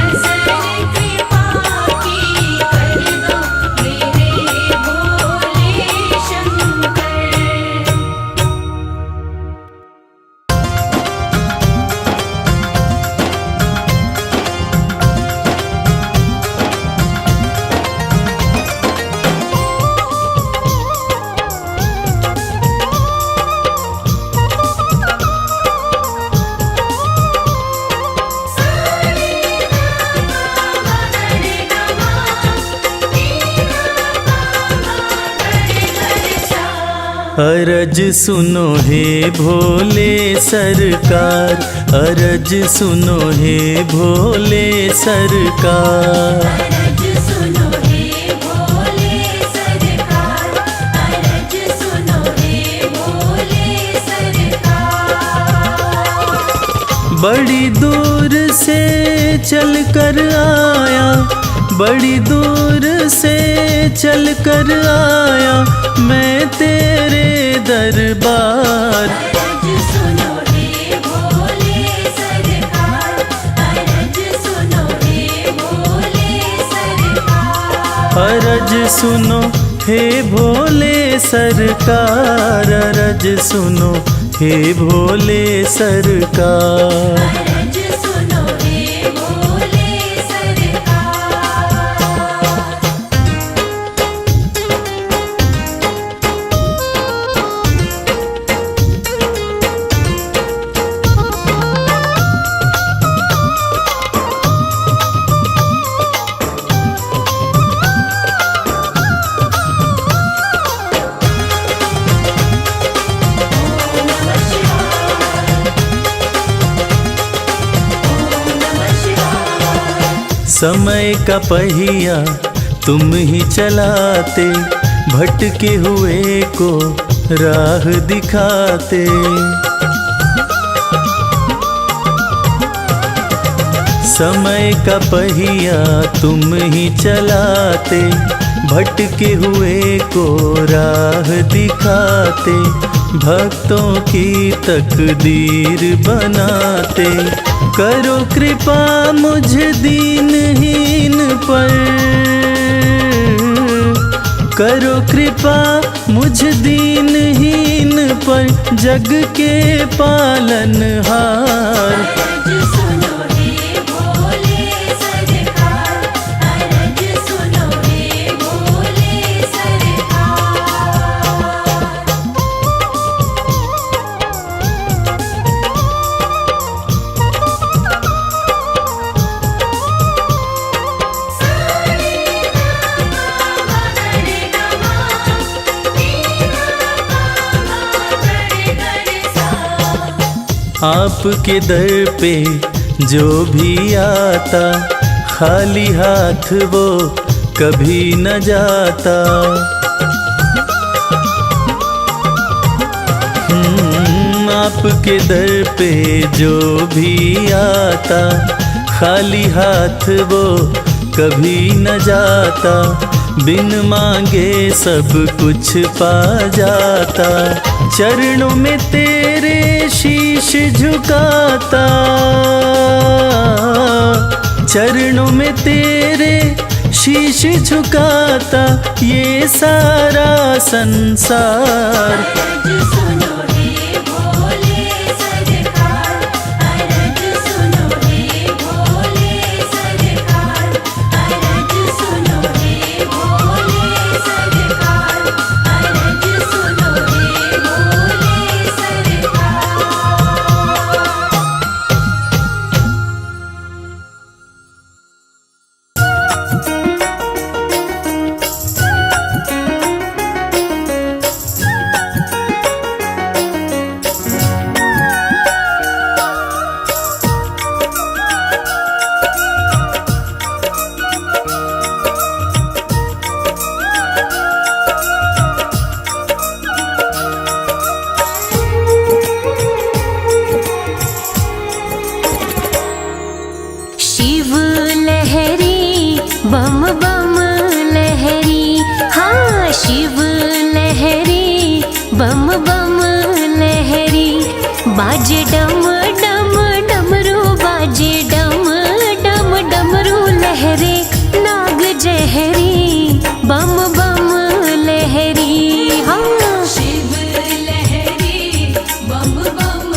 नजर कृपा की कर दो मेरे भोले शंकर। अरज सुनो हे भोले सरकार, अरज सुनो हे भोले सरकार। अरज सुनो हे भोले सरकार, अरज सुनो हे भोले सरकार। बड़ी दूर से चल कर आया, बड़ी दूर से चल कर आया मैं तेरे दरबार। अरज सुनो हे भोले सरकार, अरज सुनो हे भोले सरकार। अरज सुनो हे भोले सरकार, अरज सुनो हे भोले सरकार। अरज सुनो हे भोले सरकार। समय का पहिया तुम ही चलाते, भटके हुए को राह दिखाते। समय का पहिया तुम ही चलाते, भटके हुए को राह दिखाते, भक्तों की तकदीर बनाते। करो कृपा मुझ दीनहीन पर, करो कृपा मुझ दीनहीन पर, जग के पालनहार। अरज सुनो हे भोले सरकार, अरज सुनो हे भोले सरकार। आपके दर पे जो भी आता, खाली हाथ वो कभी न जाता। आपके दर पे जो भी आता, खाली हाथ वो कभी न जाता। बिन मांगे सब कुछ पा जाता, चरणों में तेरे शीश झुकाता, चरणों में तेरे शीश झुकाता, ये सारा संसार। अरज सुनो हे भोले सरकार, अरज सुनो हे भोले सरकार, अरज सुनो हे भोले सरकार, अरज सुनो हे भोले सरकार। शिव लहरी बम बम लहरी, हाँ शिव लहरी बम बम लहरी। बाजे डम डम डमरू, बाजे डम डम डमरू लहरे। नाग जहरी बम बम लहरी, हाँ शिव लहरी बम बम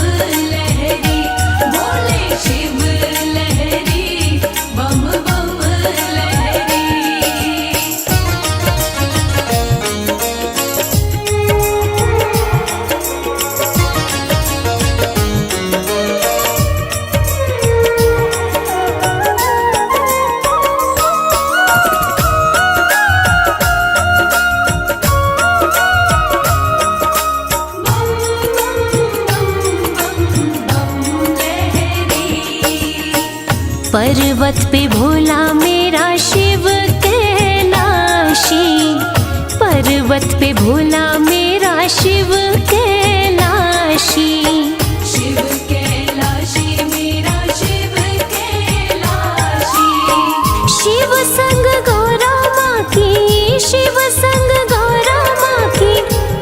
लहरी, बोले शिव लहरी बम बम लहरी। पर्वत पे भोला मेरा शिव कैलाशी, पर्वत पे भोला मेरा शिव कैलाशी। शिव कैलाशी मेरा शिव कैलाशी, शिव संग गौरा माँ की, शिव संग गौरा माँ की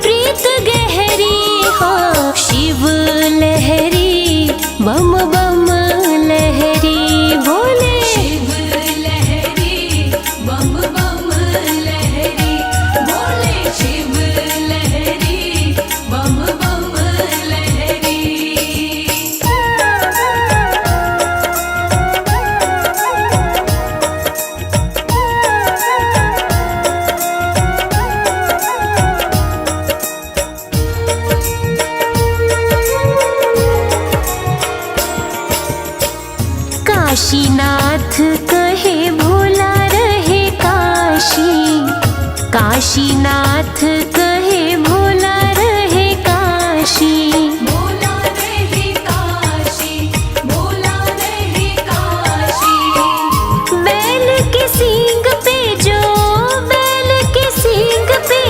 प्रीत गहरी हो। शिव लहरी बम बम लहरी, बोले शिव लहरी बम बम लहरी, बोले शिव लहरी बम बम लहरी। काशीनाथ कहे भोला रहे काशी, काशीनाथ कहे भोला रहे काशी। भोला रहे काशी, भोला रहे काशी। बैल के सींग पे जो, बैल के सींग पे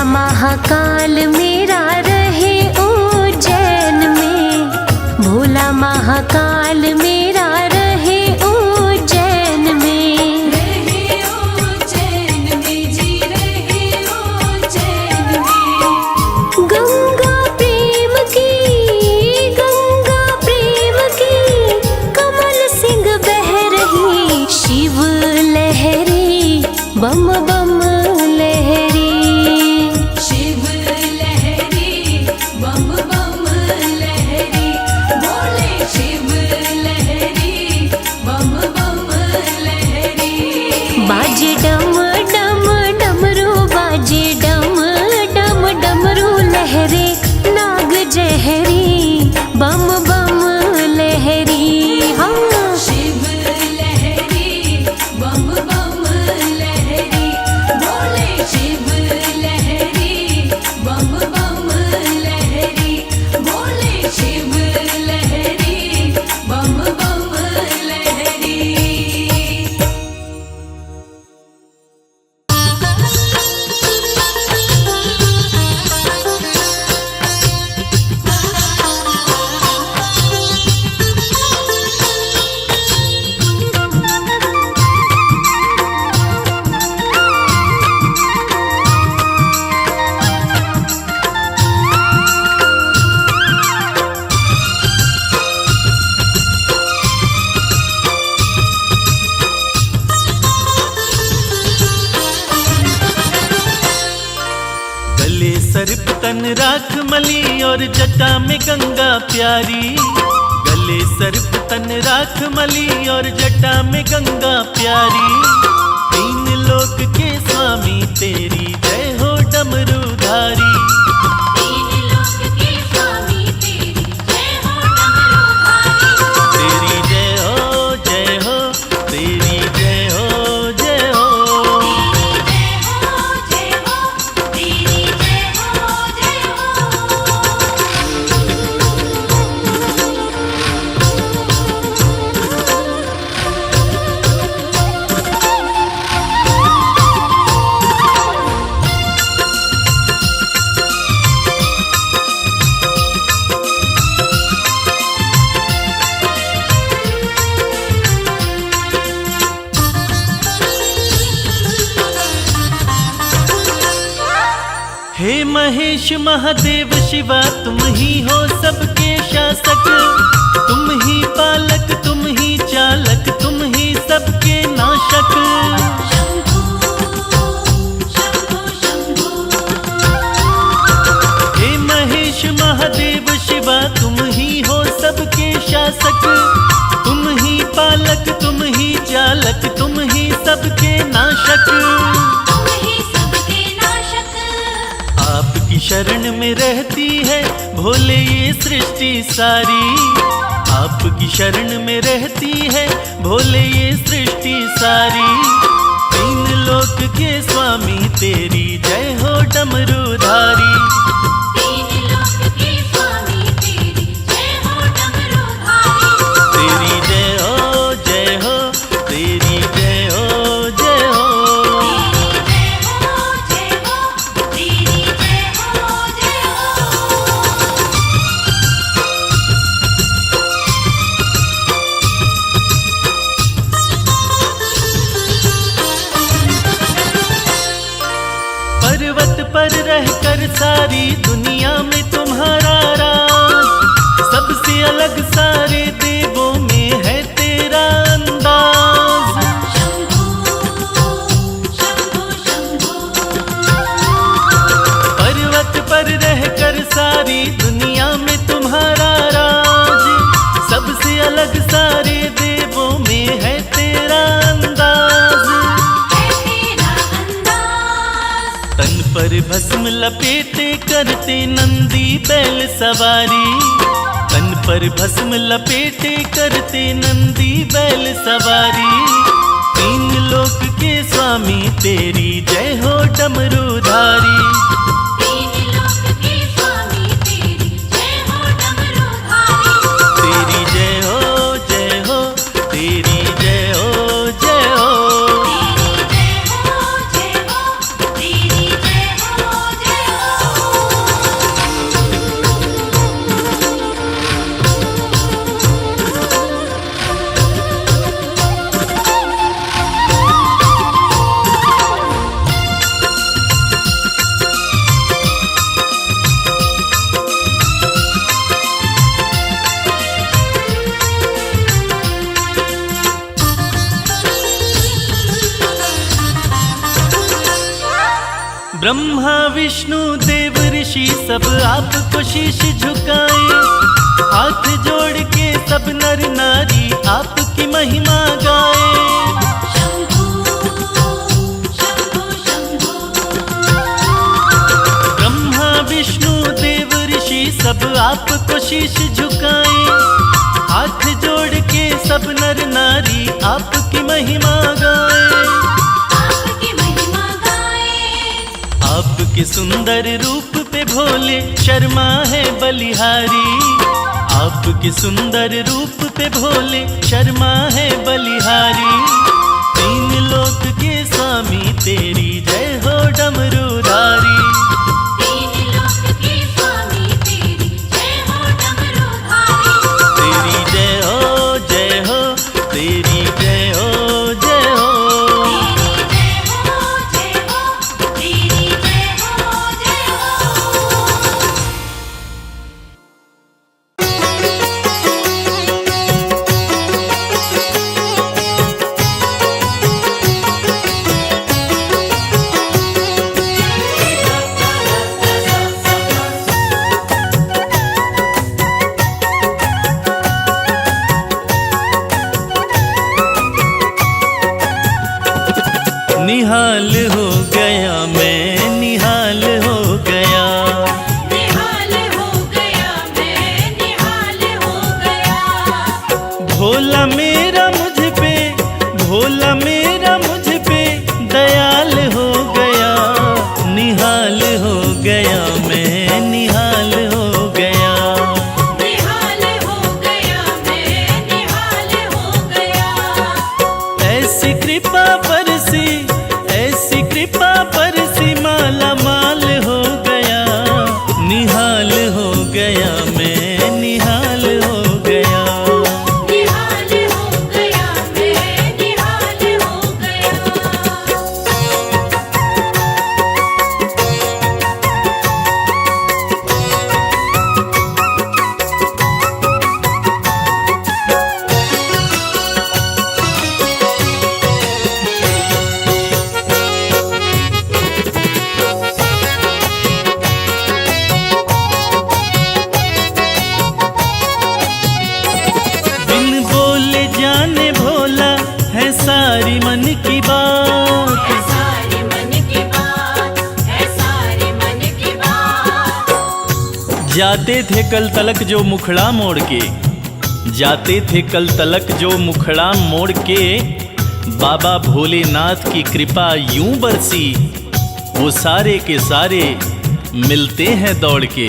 महाकाल मेरा रहे उज्जैन में, भोला महाकाल मेरा रहे उज्जैन में। रहे उज्जैन में जी, रहे उज्जैन में। गंगा प्रेम की कमल सिंह बह रही, शिव लहरी बम बम लहरी। शिव लहरी बम बम लहरी, बोले शिव लहरी बम बम लहरी। बाजे डम डम डमरू, बाजे डम डम डमरू लहरे, नाग जहरी बम बम लहरी। हाँ शिव लहरी बम बम लहरी, बोले शिव लहरी बम बम लहरी, बोले शिव लहरी बम बम लहरी। गले सर्प तन राख मली और जटा में गंगा प्यारी। गले सर्प तन राख मली और जटा में गंगा प्यारी। तीन लोक के स्वामी तेरी जय हो डमरूधारी। तीन लोक के स्वामी तेरी जय हो डमरूधारी। तेरी जय हो जय हो, तेरी जय हो जय हो। तेरी जय हो तेरी जय हो जय हे महेश महादेव शिवा, तुम ही हो सबके शासक। तुम ही पालक, तुम ही चालक, तुम ही सबके नाशक। शंभू शंभू शंभू। हे महेश महादेव शिवा, तुम ही हो सबके शासक। तुम ही पालक, तुम ही चालक, तुम ही सबके नाशक। तुम ही सबके नाशक। आपकी शरण में रहती है भोले ये सृष्टि सारी। आपकी शरण में रहती है भोले ये सृष्टि सारी। तीन लोक के स्वामी तेरी जय हो डमरूधारी। तीन लोक के स्वामी तेरी जय हो डमरूधारी। तेरी जय हो जय हो, तेरी जय हो जय हो। तेरी जय हो जय हो, तेरी जय हो जय हो। पर्वत पर रहकर सारी दुनिया में तुम्हारा राज। सबसे अलग सारे देवों में है तेरा अंदाज। शंभू शंभू शंभू। पर्वत पर रहकर सारी दुनिया में तुम्हारा राज। सबसे अलग सारे देवों में है तेरा अंदाज। है तेरा अंदाज। तन पर भस्म लपेटे करते नंदी बैल सवारी। तन पर भस्म लपेटे करते नंदी बैल सवारी। तीन लोक के स्वामी तेरी जय हो डमरूधारी। तीन लोक के स्वामी तेरी जय हो डमरूधारी। तेरी जय हो जय हो, तेरी जय हो जय हो। तेरी जय हो जय हो, तेरी जय हो जय ब्रह्मा विष्णु देव ऋषि सब आपको शीश झुकाए, हाथ जोड़ के सब नर नारी आपकी महिमा गाए। शंभू शंभू शंभू ब्रह्मा विष्णु देव ऋषि सब आपको शीश झुकाए, हाथ जोड़ के सब नर नारी आपकी महिमा गाए। आपकी महिमा गाए। आपके सुंदर रूप पे भोले शर्मा है बलिहारी, आपके सुंदर रूप पे भोले शर्मा है बलिहारी। तीन लोक के स्वामी तेरी जय हो डमरूधारी। तीन लोक के स्वामी तेरी जय हो डमरूधारी। तेरी जय हो जय हो, तेरी जय हो जय हो। तेरी जय हो जय हो, तेरी जय हो जय हो। निहाल हो गया मैं, निहाल हो गया। निहाल हो गया मैं, निहाल हो गया। भोला मेरा मुझ पे, भोला मेरा मुझ पे दयाल हो गया। निहाल हो गया मैं, निहाल हो गया। निहाल हो गया मैं, निहाल हो गया। ऐसी कृपा बरसी, ऐसी कृपा बरसी, माला माल हो गया। निहाल हो गया मैं, निहाल हो गया। निहाल हो गया मैं, निहाल हो गया। बिन बोले जाने भोला है सारी मन की बात। है सारी मन की बात, है सारी मन की बात। जाते थे कल तलक जो मुखड़ा मोड़ के, जाते थे कल तलक जो मुखड़ा मोड़ के, बाबा भोलेनाथ की कृपा यूं बरसी, वो सारे के सारे मिलते हैं दौड़ के।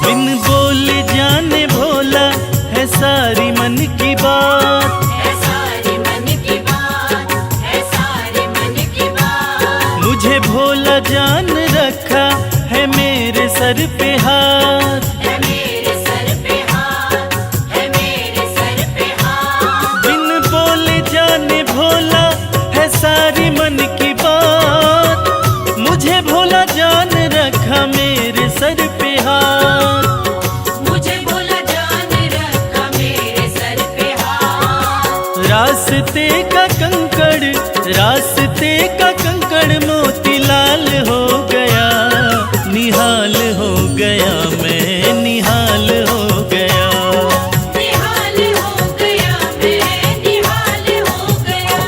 बिन बोले जाने भोला है सारी मन की बात। है सारी मन की बात, है सारी मन की बात। मुझे भोला जान रखा है मेरे सर पे हाथ। है मेरे सर पे हाथ, है मेरे सर पे हाथ। बिन बोले जाने भोला है सारी मन की बात। मुझे भोला जान रखा मेरे सर पे हाथ। मुझे भोला जान रखा मेरे सर पे हाथ। रास्ते का कंकड़, रास्ते का कंकड़ मोतीलाल हो गया। निहाल हो गया मैं, निहाल हो गया। निहाल हो गया मैं, निहाल हो गया।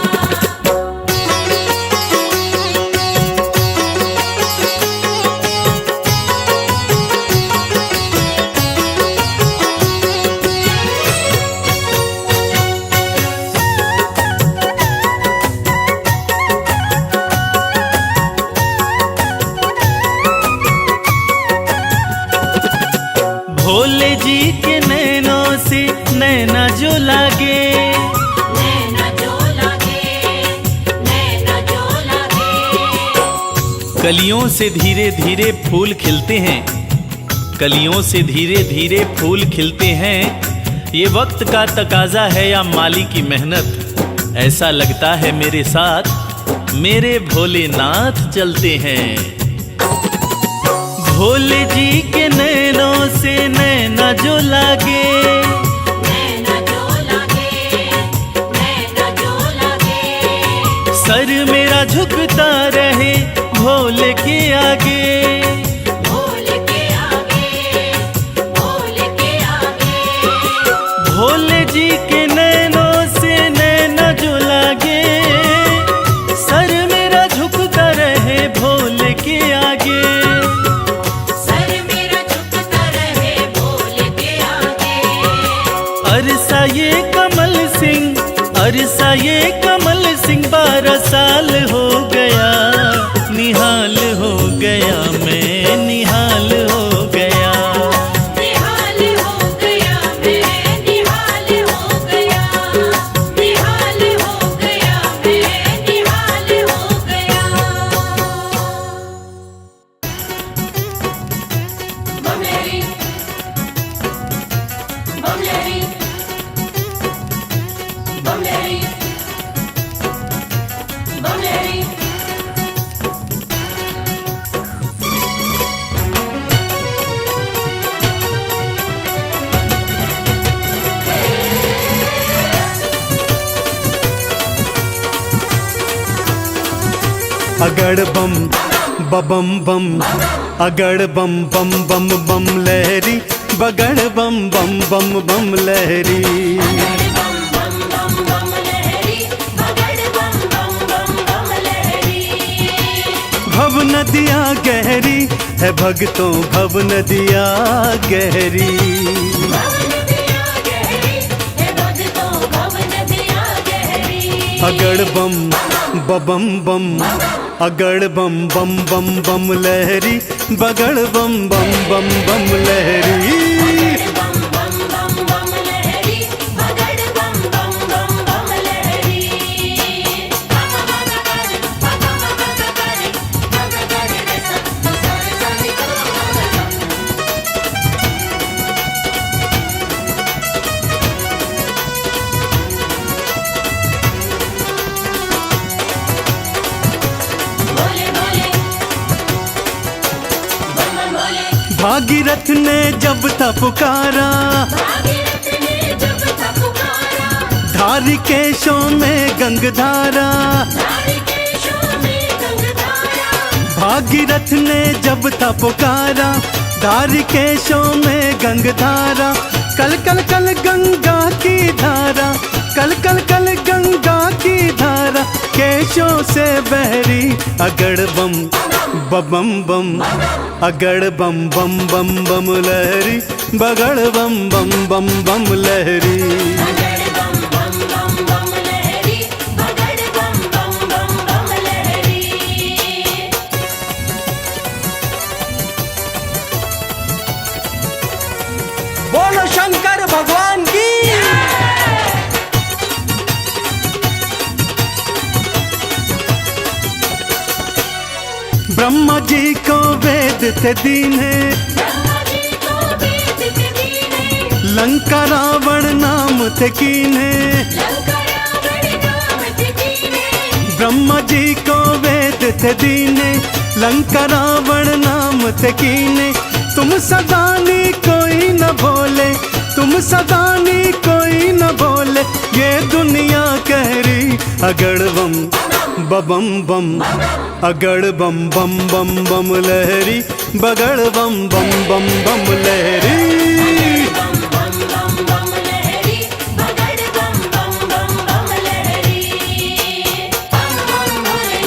भोले जी के नैनों से नैना जो लागे, नैना जो लागे, नैना जो लागे। कलियों से धीरे धीरे फूल खिलते हैं, कलियों से धीरे धीरे फूल खिलते हैं। ये वक्त का तकाजा है या माली की मेहनत, ऐसा लगता है मेरे साथ मेरे भोलेनाथ चलते हैं। भोले जी के नैनों से नैना जो लागे, नैना जो लागे, नैना जो लागे। सर मेरा झुकता रहे के आगे। सर मेरा झुकता रहे भोले के आगे। अरसा ये कमल सिंह, अरसा ये कमल सिंह 12 साल हो गया, निहाल हो गया मैं, निहाल हो गया। निहाल हो गया मैं, निहाल हो गया। निहाल हो गया मैं, निहाल हो गया। बमलेरी बमलेरी बमलेरी बमलेरी। अगड़ बम बम बम, अगड़ बम बम बम बम लहरी, बगड़ बम बम बम बम लहरी। बम बम बम बम लहरी, बगड़ बम बम बम बम लहरी। भव नदिया गहरी है भक्तों, भव नदिया गहरी। भव नदिया गहरी है भक्तों, भव नदिया गहरी। अगड़ बम बम बम, अगड़ बम बम बम बम लहरी, बगड़ बम बम बम बम लहरी। बम बम बम बम लहरी, बगड़ बम बम बम बम लहरी। बाबा बाबा करे, बाबा बाबा करे, बाबा करे रे सब, सारे सारे करो बाबा। बोले बोले बम बम बोले। भागीरथ ने जब था पुकारा, भागीरथ ने जब था पुकारा, धारी केशों में गंगधारा। धारी केशों में गंगधारा। भागीरथ ने जब था पुकारा, धारी केशों में गंगधारा। कल कल कल गंगा की धारा, कल कल कल गंगा की धारा, केशों से बहरी। अगड़ बम बम बम, अगड़ बम बम बम बम लहरी, बगड़ बम बम बम बम लहरी। बगड़ बम बम बम बम लहरी, बगड़ बम बम बम बम लहरी। बोलो शंकर भगवान की। ब्रह्मा जी को वेद थे दीने, ब्रह्मा जी को वेद थे दीने। लंका रावण नाम थे कीने। लंका रावण नाम थे कीने। ब्रह्मा जी को वेद थे दीने, लंका रावण नाम थे कीने। तुम सदानी कोई न भोले, तुम सदानी कोई न भोले, ये दुनिया कह रही। अगड़ बम बम बम, अगड़ बम बम बम बम लहरी, बगड़ बम बम बम बम लहरी। बम बम बम बम लहरी, बगड़ बम बम बम बम लहरी। बम बम भोले,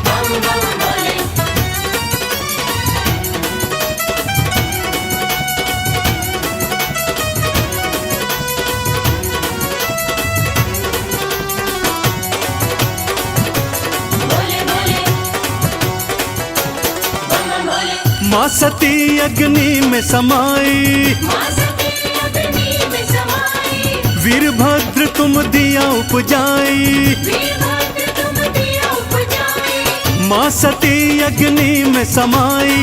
बम बम भोले। बोले बोले बम बम बोले। माँ सती अग्नि में समाई, माँ सती अग्नि में समाई। वीरभद्र तुम दिया उपजाई। वीरभद्र तुम दिया उपजाई। माँ सती अग्नि में समाई,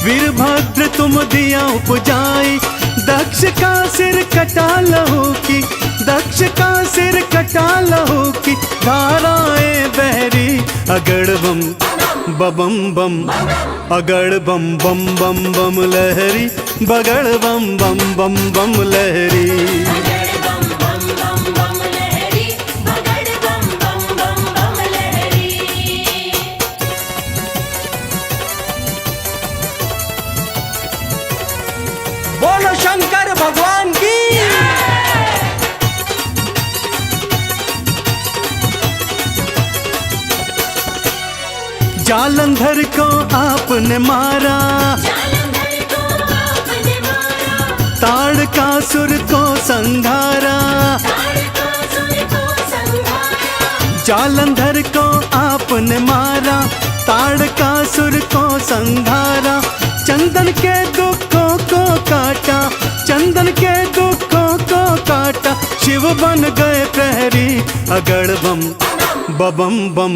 वीरभद्र तुम दिया उपजाई। दक्ष का सिर कटा लहू की, दक्ष का सिर कटा लहू की, धाराएं बहरी। अगड़ बम बम बम, अगड़ बम बम बम बम लहरी, बगड़ बम बम बम बम लहरी। बगड़ बम बम बम बम लहरी, बगड़ बम बम बम बम लहरी। बोलो शंकर भगवान की। जालंधर को आपने मारा, जालंधर को आपने मारा, ताड़कासुर को संघारा। ताड़कासुर को संहारा, जालंधर को आपने मारा, ताड़कासुर को संघारा। चंदन के दुखों को काटा, चंदन के दुखों को काटा। शिव बन गए प्रहरी, अगड़ बम बम बम,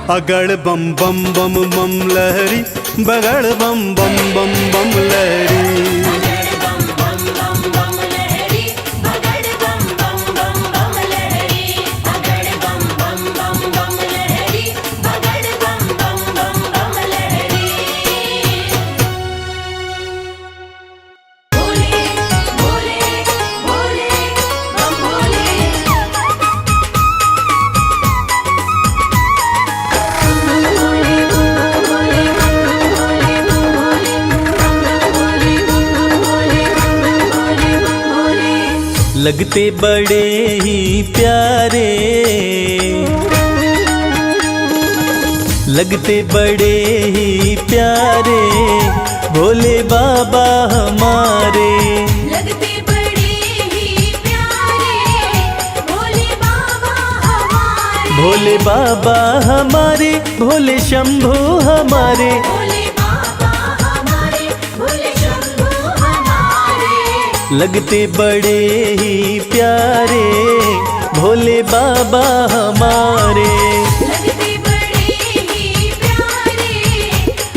अगड़ बम बम बम बम लहरी, बगड़ बम बम बम बम लहरी। बगड़ बम बम बम बम लहरी, बगड़ बम बम बम बम लहरी, बगड़ बम बम बम बम लहरी, बगड़ बम बम बम बम लहरी। भोले भोले भोले बम भोले, लगते बड़े ही प्यारे, लगते बड़े ही प्यारे, भोले बाबा हमारे। लगते बड़े ही प्यारे, भोले बाबा हमारे। भोले बाबा हमारे, भोले शंभू हमारे। भोले बाबा हमारे, भोले शंभू हमारे। लगते बड़े ही प्यारे, भोले बाबा हमारे। लगते बड़े ही प्यारे,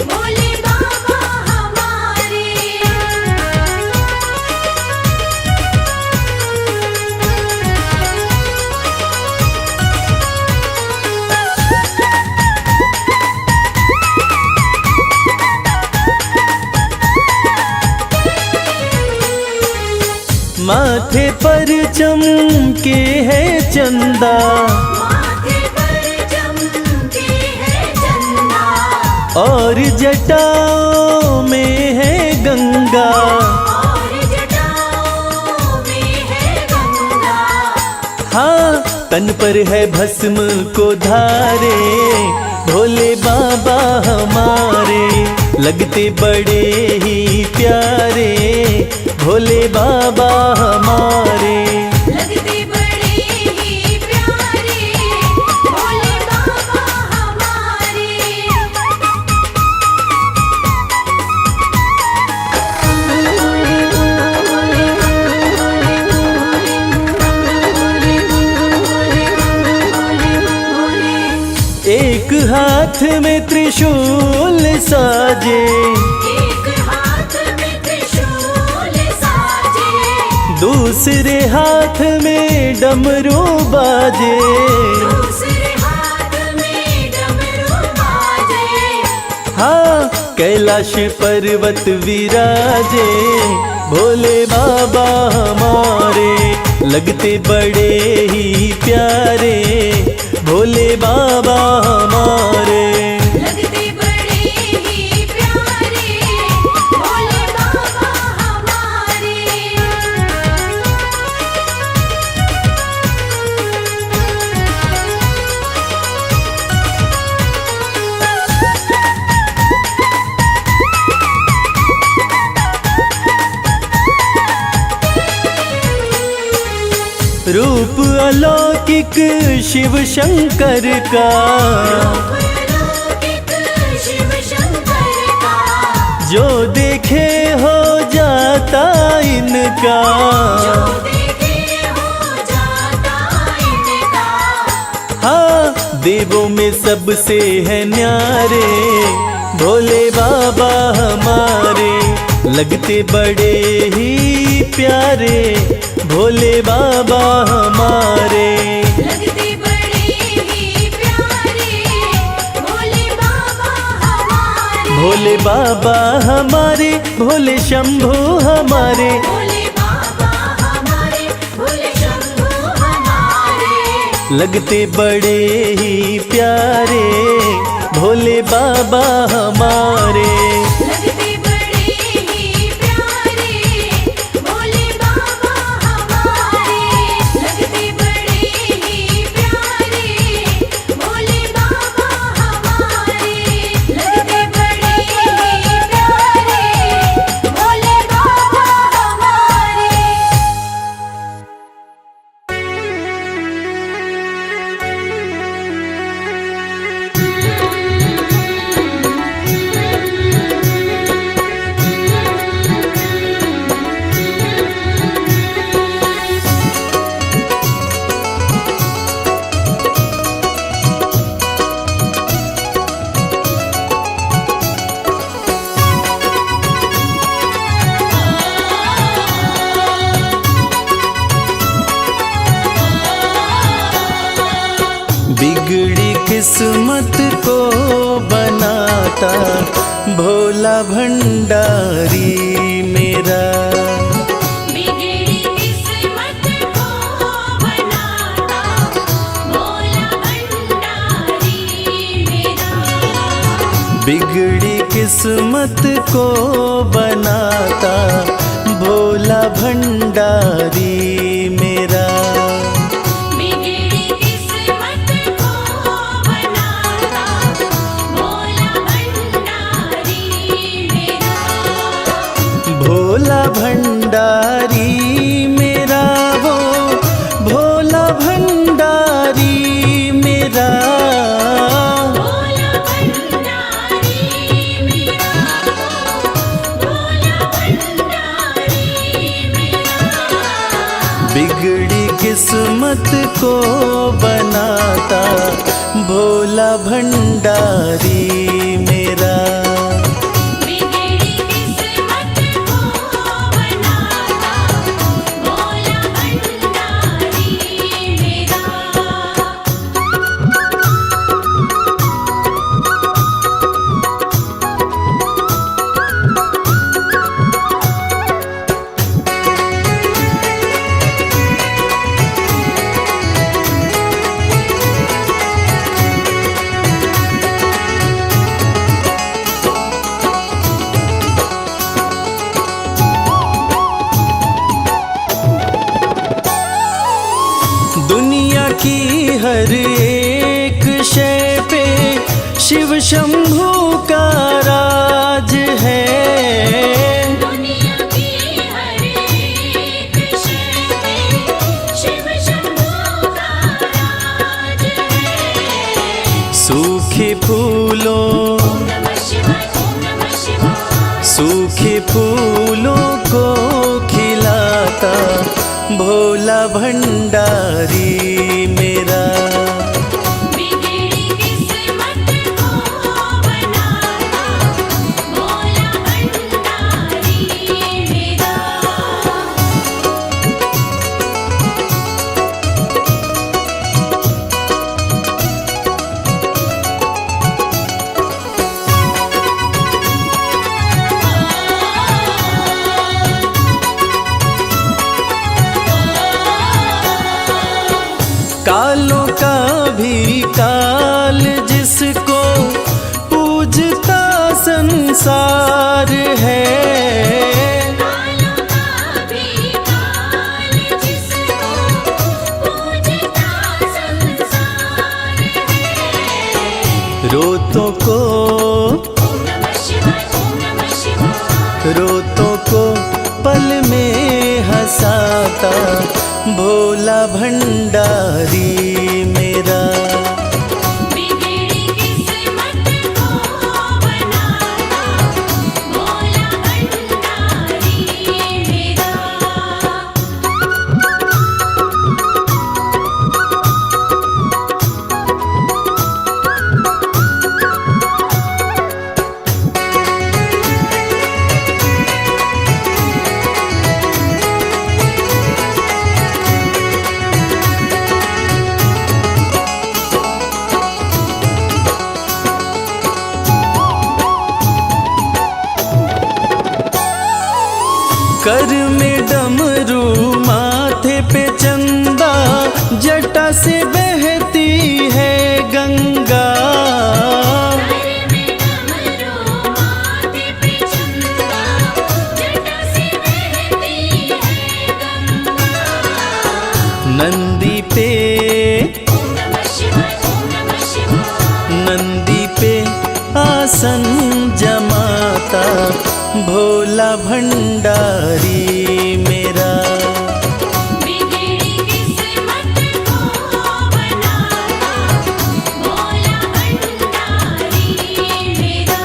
भोले बाबा हमारे। माथे पर चमके है चंदा, माथे पर चमके है चंदा, और जटाओं में है गंगा। और जटाओं में है गंगा। हाँ, तन पर है भस्म को धारे, भोले बाबा हमारे। लगते बड़े ही प्यारे, भोले बाबा हमारे। लगते बड़े ही प्यारे, भोले बाबा हमारे। एक हाथ में त्रिशूल साजे, एक हाथ में त्रिशूल साजे, दूसरे हाथ में डमरू बाजे। दूसरे हाथ में डमरू बाजे। हाँ, कैलाश पर्वत विराजे, भोले बाबा हमारे। लगते बड़े ही प्यारे, भोले बाबा हमारे। लगते बड़े ही प्यारे, भोले बाबा हमारे। रूप अलौकिक शिव शंकर का, अलौकिक शिव शंकर का, जो देखे हो जाता इनका। जो देखे हो जाता इनका। हाँ, देवों में सबसे है न्यारे, भोले बाबा हमारे। लगते बड़े ही प्यारे, भोले बाबा हमारे। लगते बड़े ही प्यारे, भोले बाबा हमारे। भोले बाबा हमारे, भोले शंभू हमारे। भोले बाबा हमारे, भोले शंभू हमारे। लगते बड़े ही प्यारे, भोले बाबा हमारे। लगते बड़े ही प्यारे, भोले बाबा हमारे। लगते बड़े ही प्यारे, भोले बाबा हमारे। बनाता भोला भंडारी मेरा। बिगड़ी किस्मत को बनाता भोला भंडारी मेरा। बिगड़ी किस्मत को बनाता भोला भंडारी मेरा। बिगड़ी किस्मत को बनाता भोला भंडारी मेरा। भोला भंडारी मेरा वो भोला भंडारी मेरा। भोला भंडारी मेरा। भोला भंडारी मेरा। बिगड़ी किस्मत को बनाता भोला भंडारी मेरा। बिगड़ी किस्मत को बनाता भोला भंडारी मेरा। दुनिया की हर एक शय पे शिव शंभू का राज है। दुनिया की हर एक शय पे शिव शंभू का राज है। सूखे फूलों ओम नमः शिवाय। ओम नमः शिवाय। सूखे फूलों को खिलाता भोला भंडारी मेरा। बिगड़ी किस्मत को बनाता भोला भंडारी मेरा। कालों का भी काल जिसको पूजता संसार है। कालों का भी काल जिसको पूजता संसार है। रोतों को ओम नमः शिवाय। ओम नमः शिवाय। रोतों को पल में हंसाता भोला भंडारी मेरा। बिगड़ी किस्मत को बनाता भोला भंडारी मेरा। कर में डमरू माथे पे चंदा जटा से बहती है गंगा। सर में डमरू माथे पे चंदा जटा से बहती है गंगा। नंदी पे ओम नमः शिवाय। ओम नमः शिवाय। नंदी पे आसन जमाता भोला भंडारी मेरा। बिगड़ी किस्मत को बनाता भोला भंडारी मेरा।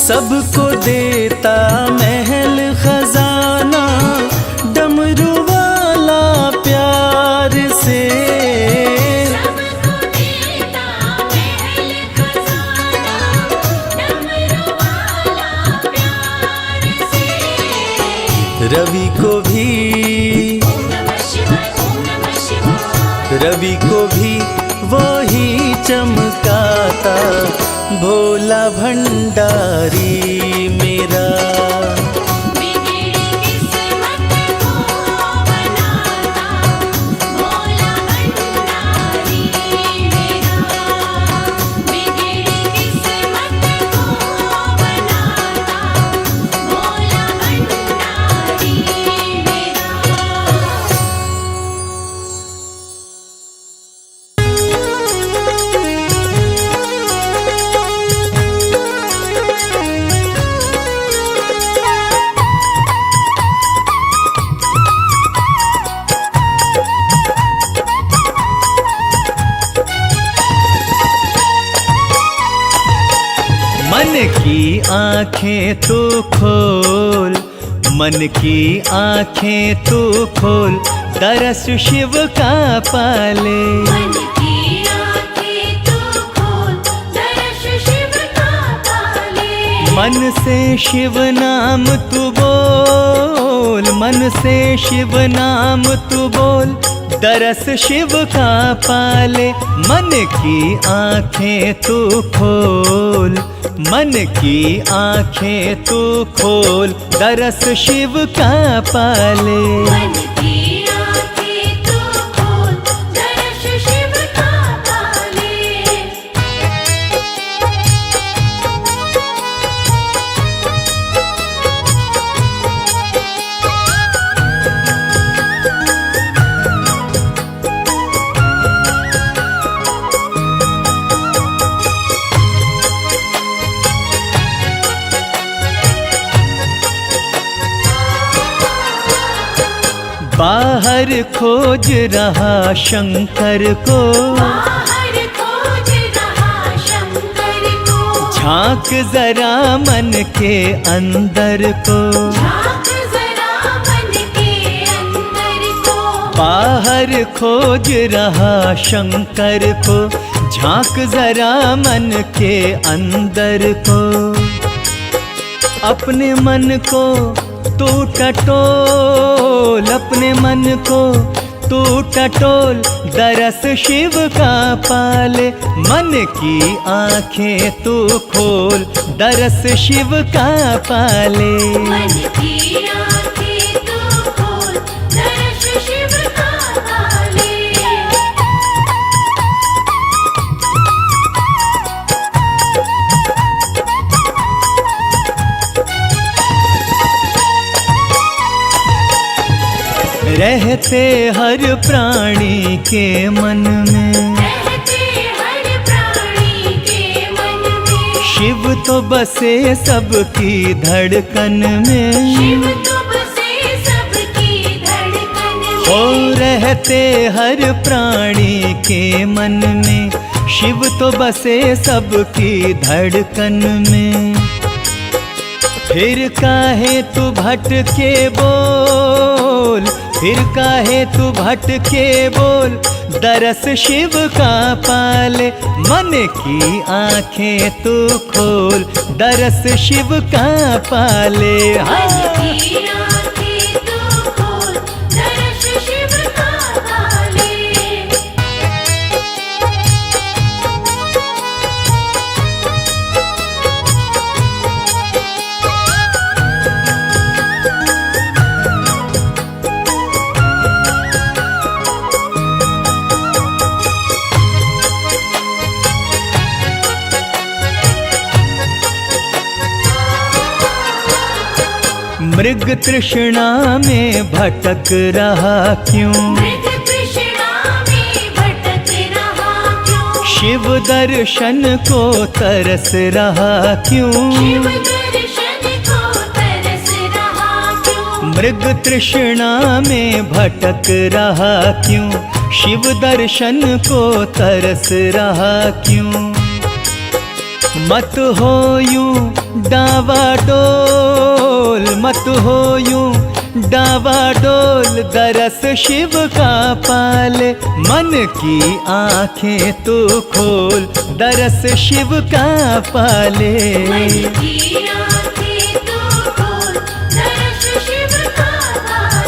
सबको देता महल खजाना डमरू वाला प्यार से। सबको को भी ओम नमः शिवाय ओम नमः शिवाय रवि को भी वो ही चमकाता भोला भंडारी मेरा। बिगड़ी किस्मत को बनाता भोला भंडारी मेरा। बिगड़ी किस्मत को बनाता भोला भंडारी मेरा। मन की आंखें तू खोल, मन की आंखें तू खोल, दरस शिव का पाले। मन की आँखें तू खोल दर्श शिव का पाले। मन से शिव नाम तू बोल, मन से शिव नाम तू बोल, दरस शिव का पाले। मन की आंखें तू खोल, मन की आंखें तू खोल, दरस शिव का पाले। मन की आँखें तू खोल दर्श शिव का पाले। बाहर खोज रहा शंकर को, बाहर खोज रहा शंकर को। झांक जरा मन के अंदर को। झांक जरा मन के अंदर को। बाहर खोज रहा शंकर को, झांक जरा मन के अंदर को। अपने मन को तू टटोल, अपने मन को तू टटोल, दरस शिव का पाले। मन की आंखें तू खोल, दरस शिव का पाले। मन की आँखें तू खोल दर्श शिव का पाले। रहते हर प्राणी के मन में, रहते हर प्राणी के मन में। शिव तो बसे सबकी धड़कन में। शिव तो बसे सबकी धड़कन में। हो रहते हर प्राणी के मन में, शिव तो बसे सबकी धड़कन में। फिर काहे तू भटके बोल, फिर काहे तू भटके बोल, दरस शिव का पाले। मन की आंखें तू खोल, दरस शिव का पाले। मन की आँखें तू खोल दर्श शिव का पाले। मृग तृष्णा में भटक रहा क्यों, मृग तृष्णा में भटक रहा क्यों। शिव दर्शन को तरस रहा क्यों। शिव दर्शन को तरस रहा क्यों। मृग तृष्णा में भटक रहा क्यों, शिव दर्शन को तरस रहा क्यों। मत हो यूं डावाडोल, मत हो यूं डावाडोल, दरस शिव का पाले। मन की आंखें तू खोल, दरस शिव का पाले। मन की आँखें तू खोल दर्श शिव का पाले।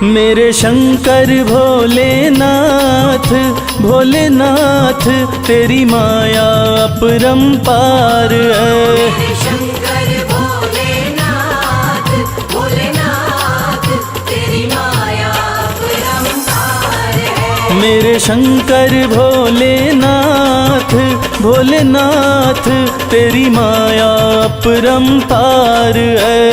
मेरे शंकर भोलेनाथ भोलेनाथ तेरी माया अपरंपार है। मेरे शंकर भोलेनाथ भोलेनाथ तेरी माया अपरंपार है। मेरे शंकर भोलेनाथ भोलेनाथ तेरी माया अपरंपार है।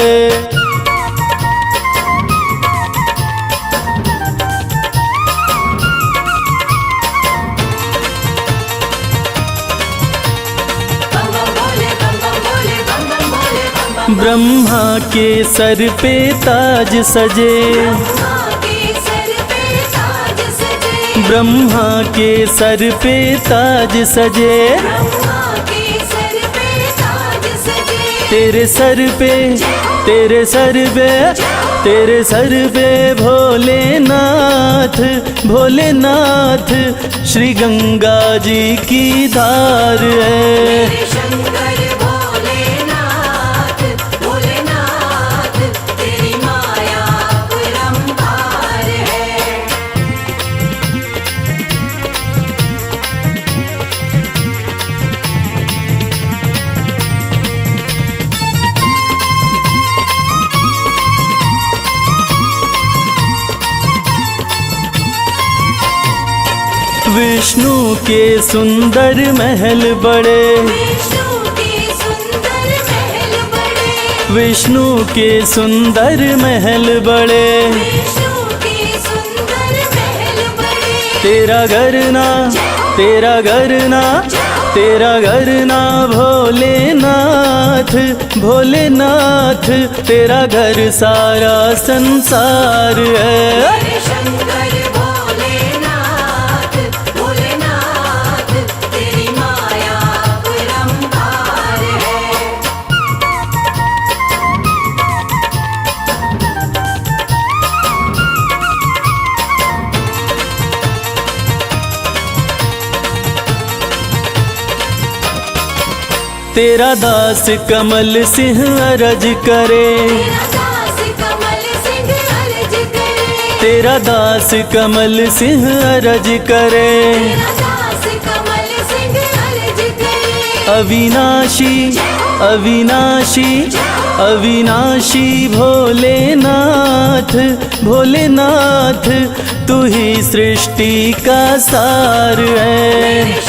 ब्रह्मा के सर पे ताज सजे, ब्रह्मा के सर पे ताज सजे, तेरे सर पे तेरे सर पे तेरे सर पे भोलेनाथ भोलेनाथ श्री गंगा जी की धार है। विष्णु के सुंदर महल बड़े, विष्णु के सुंदर महल बड़े, तेरा घर ना तेरा घर ना तेरा घर ना भोलेनाथ भोलेनाथ तेरा घर सारा संसार है। तेरा दास कमल सिंह अरज करे, तेरा दास कमल सिंह अरज करे, अविनाशी अविनाशी अविनाशी भोलेनाथ भोलेनाथ तू ही सृष्टि का सार है।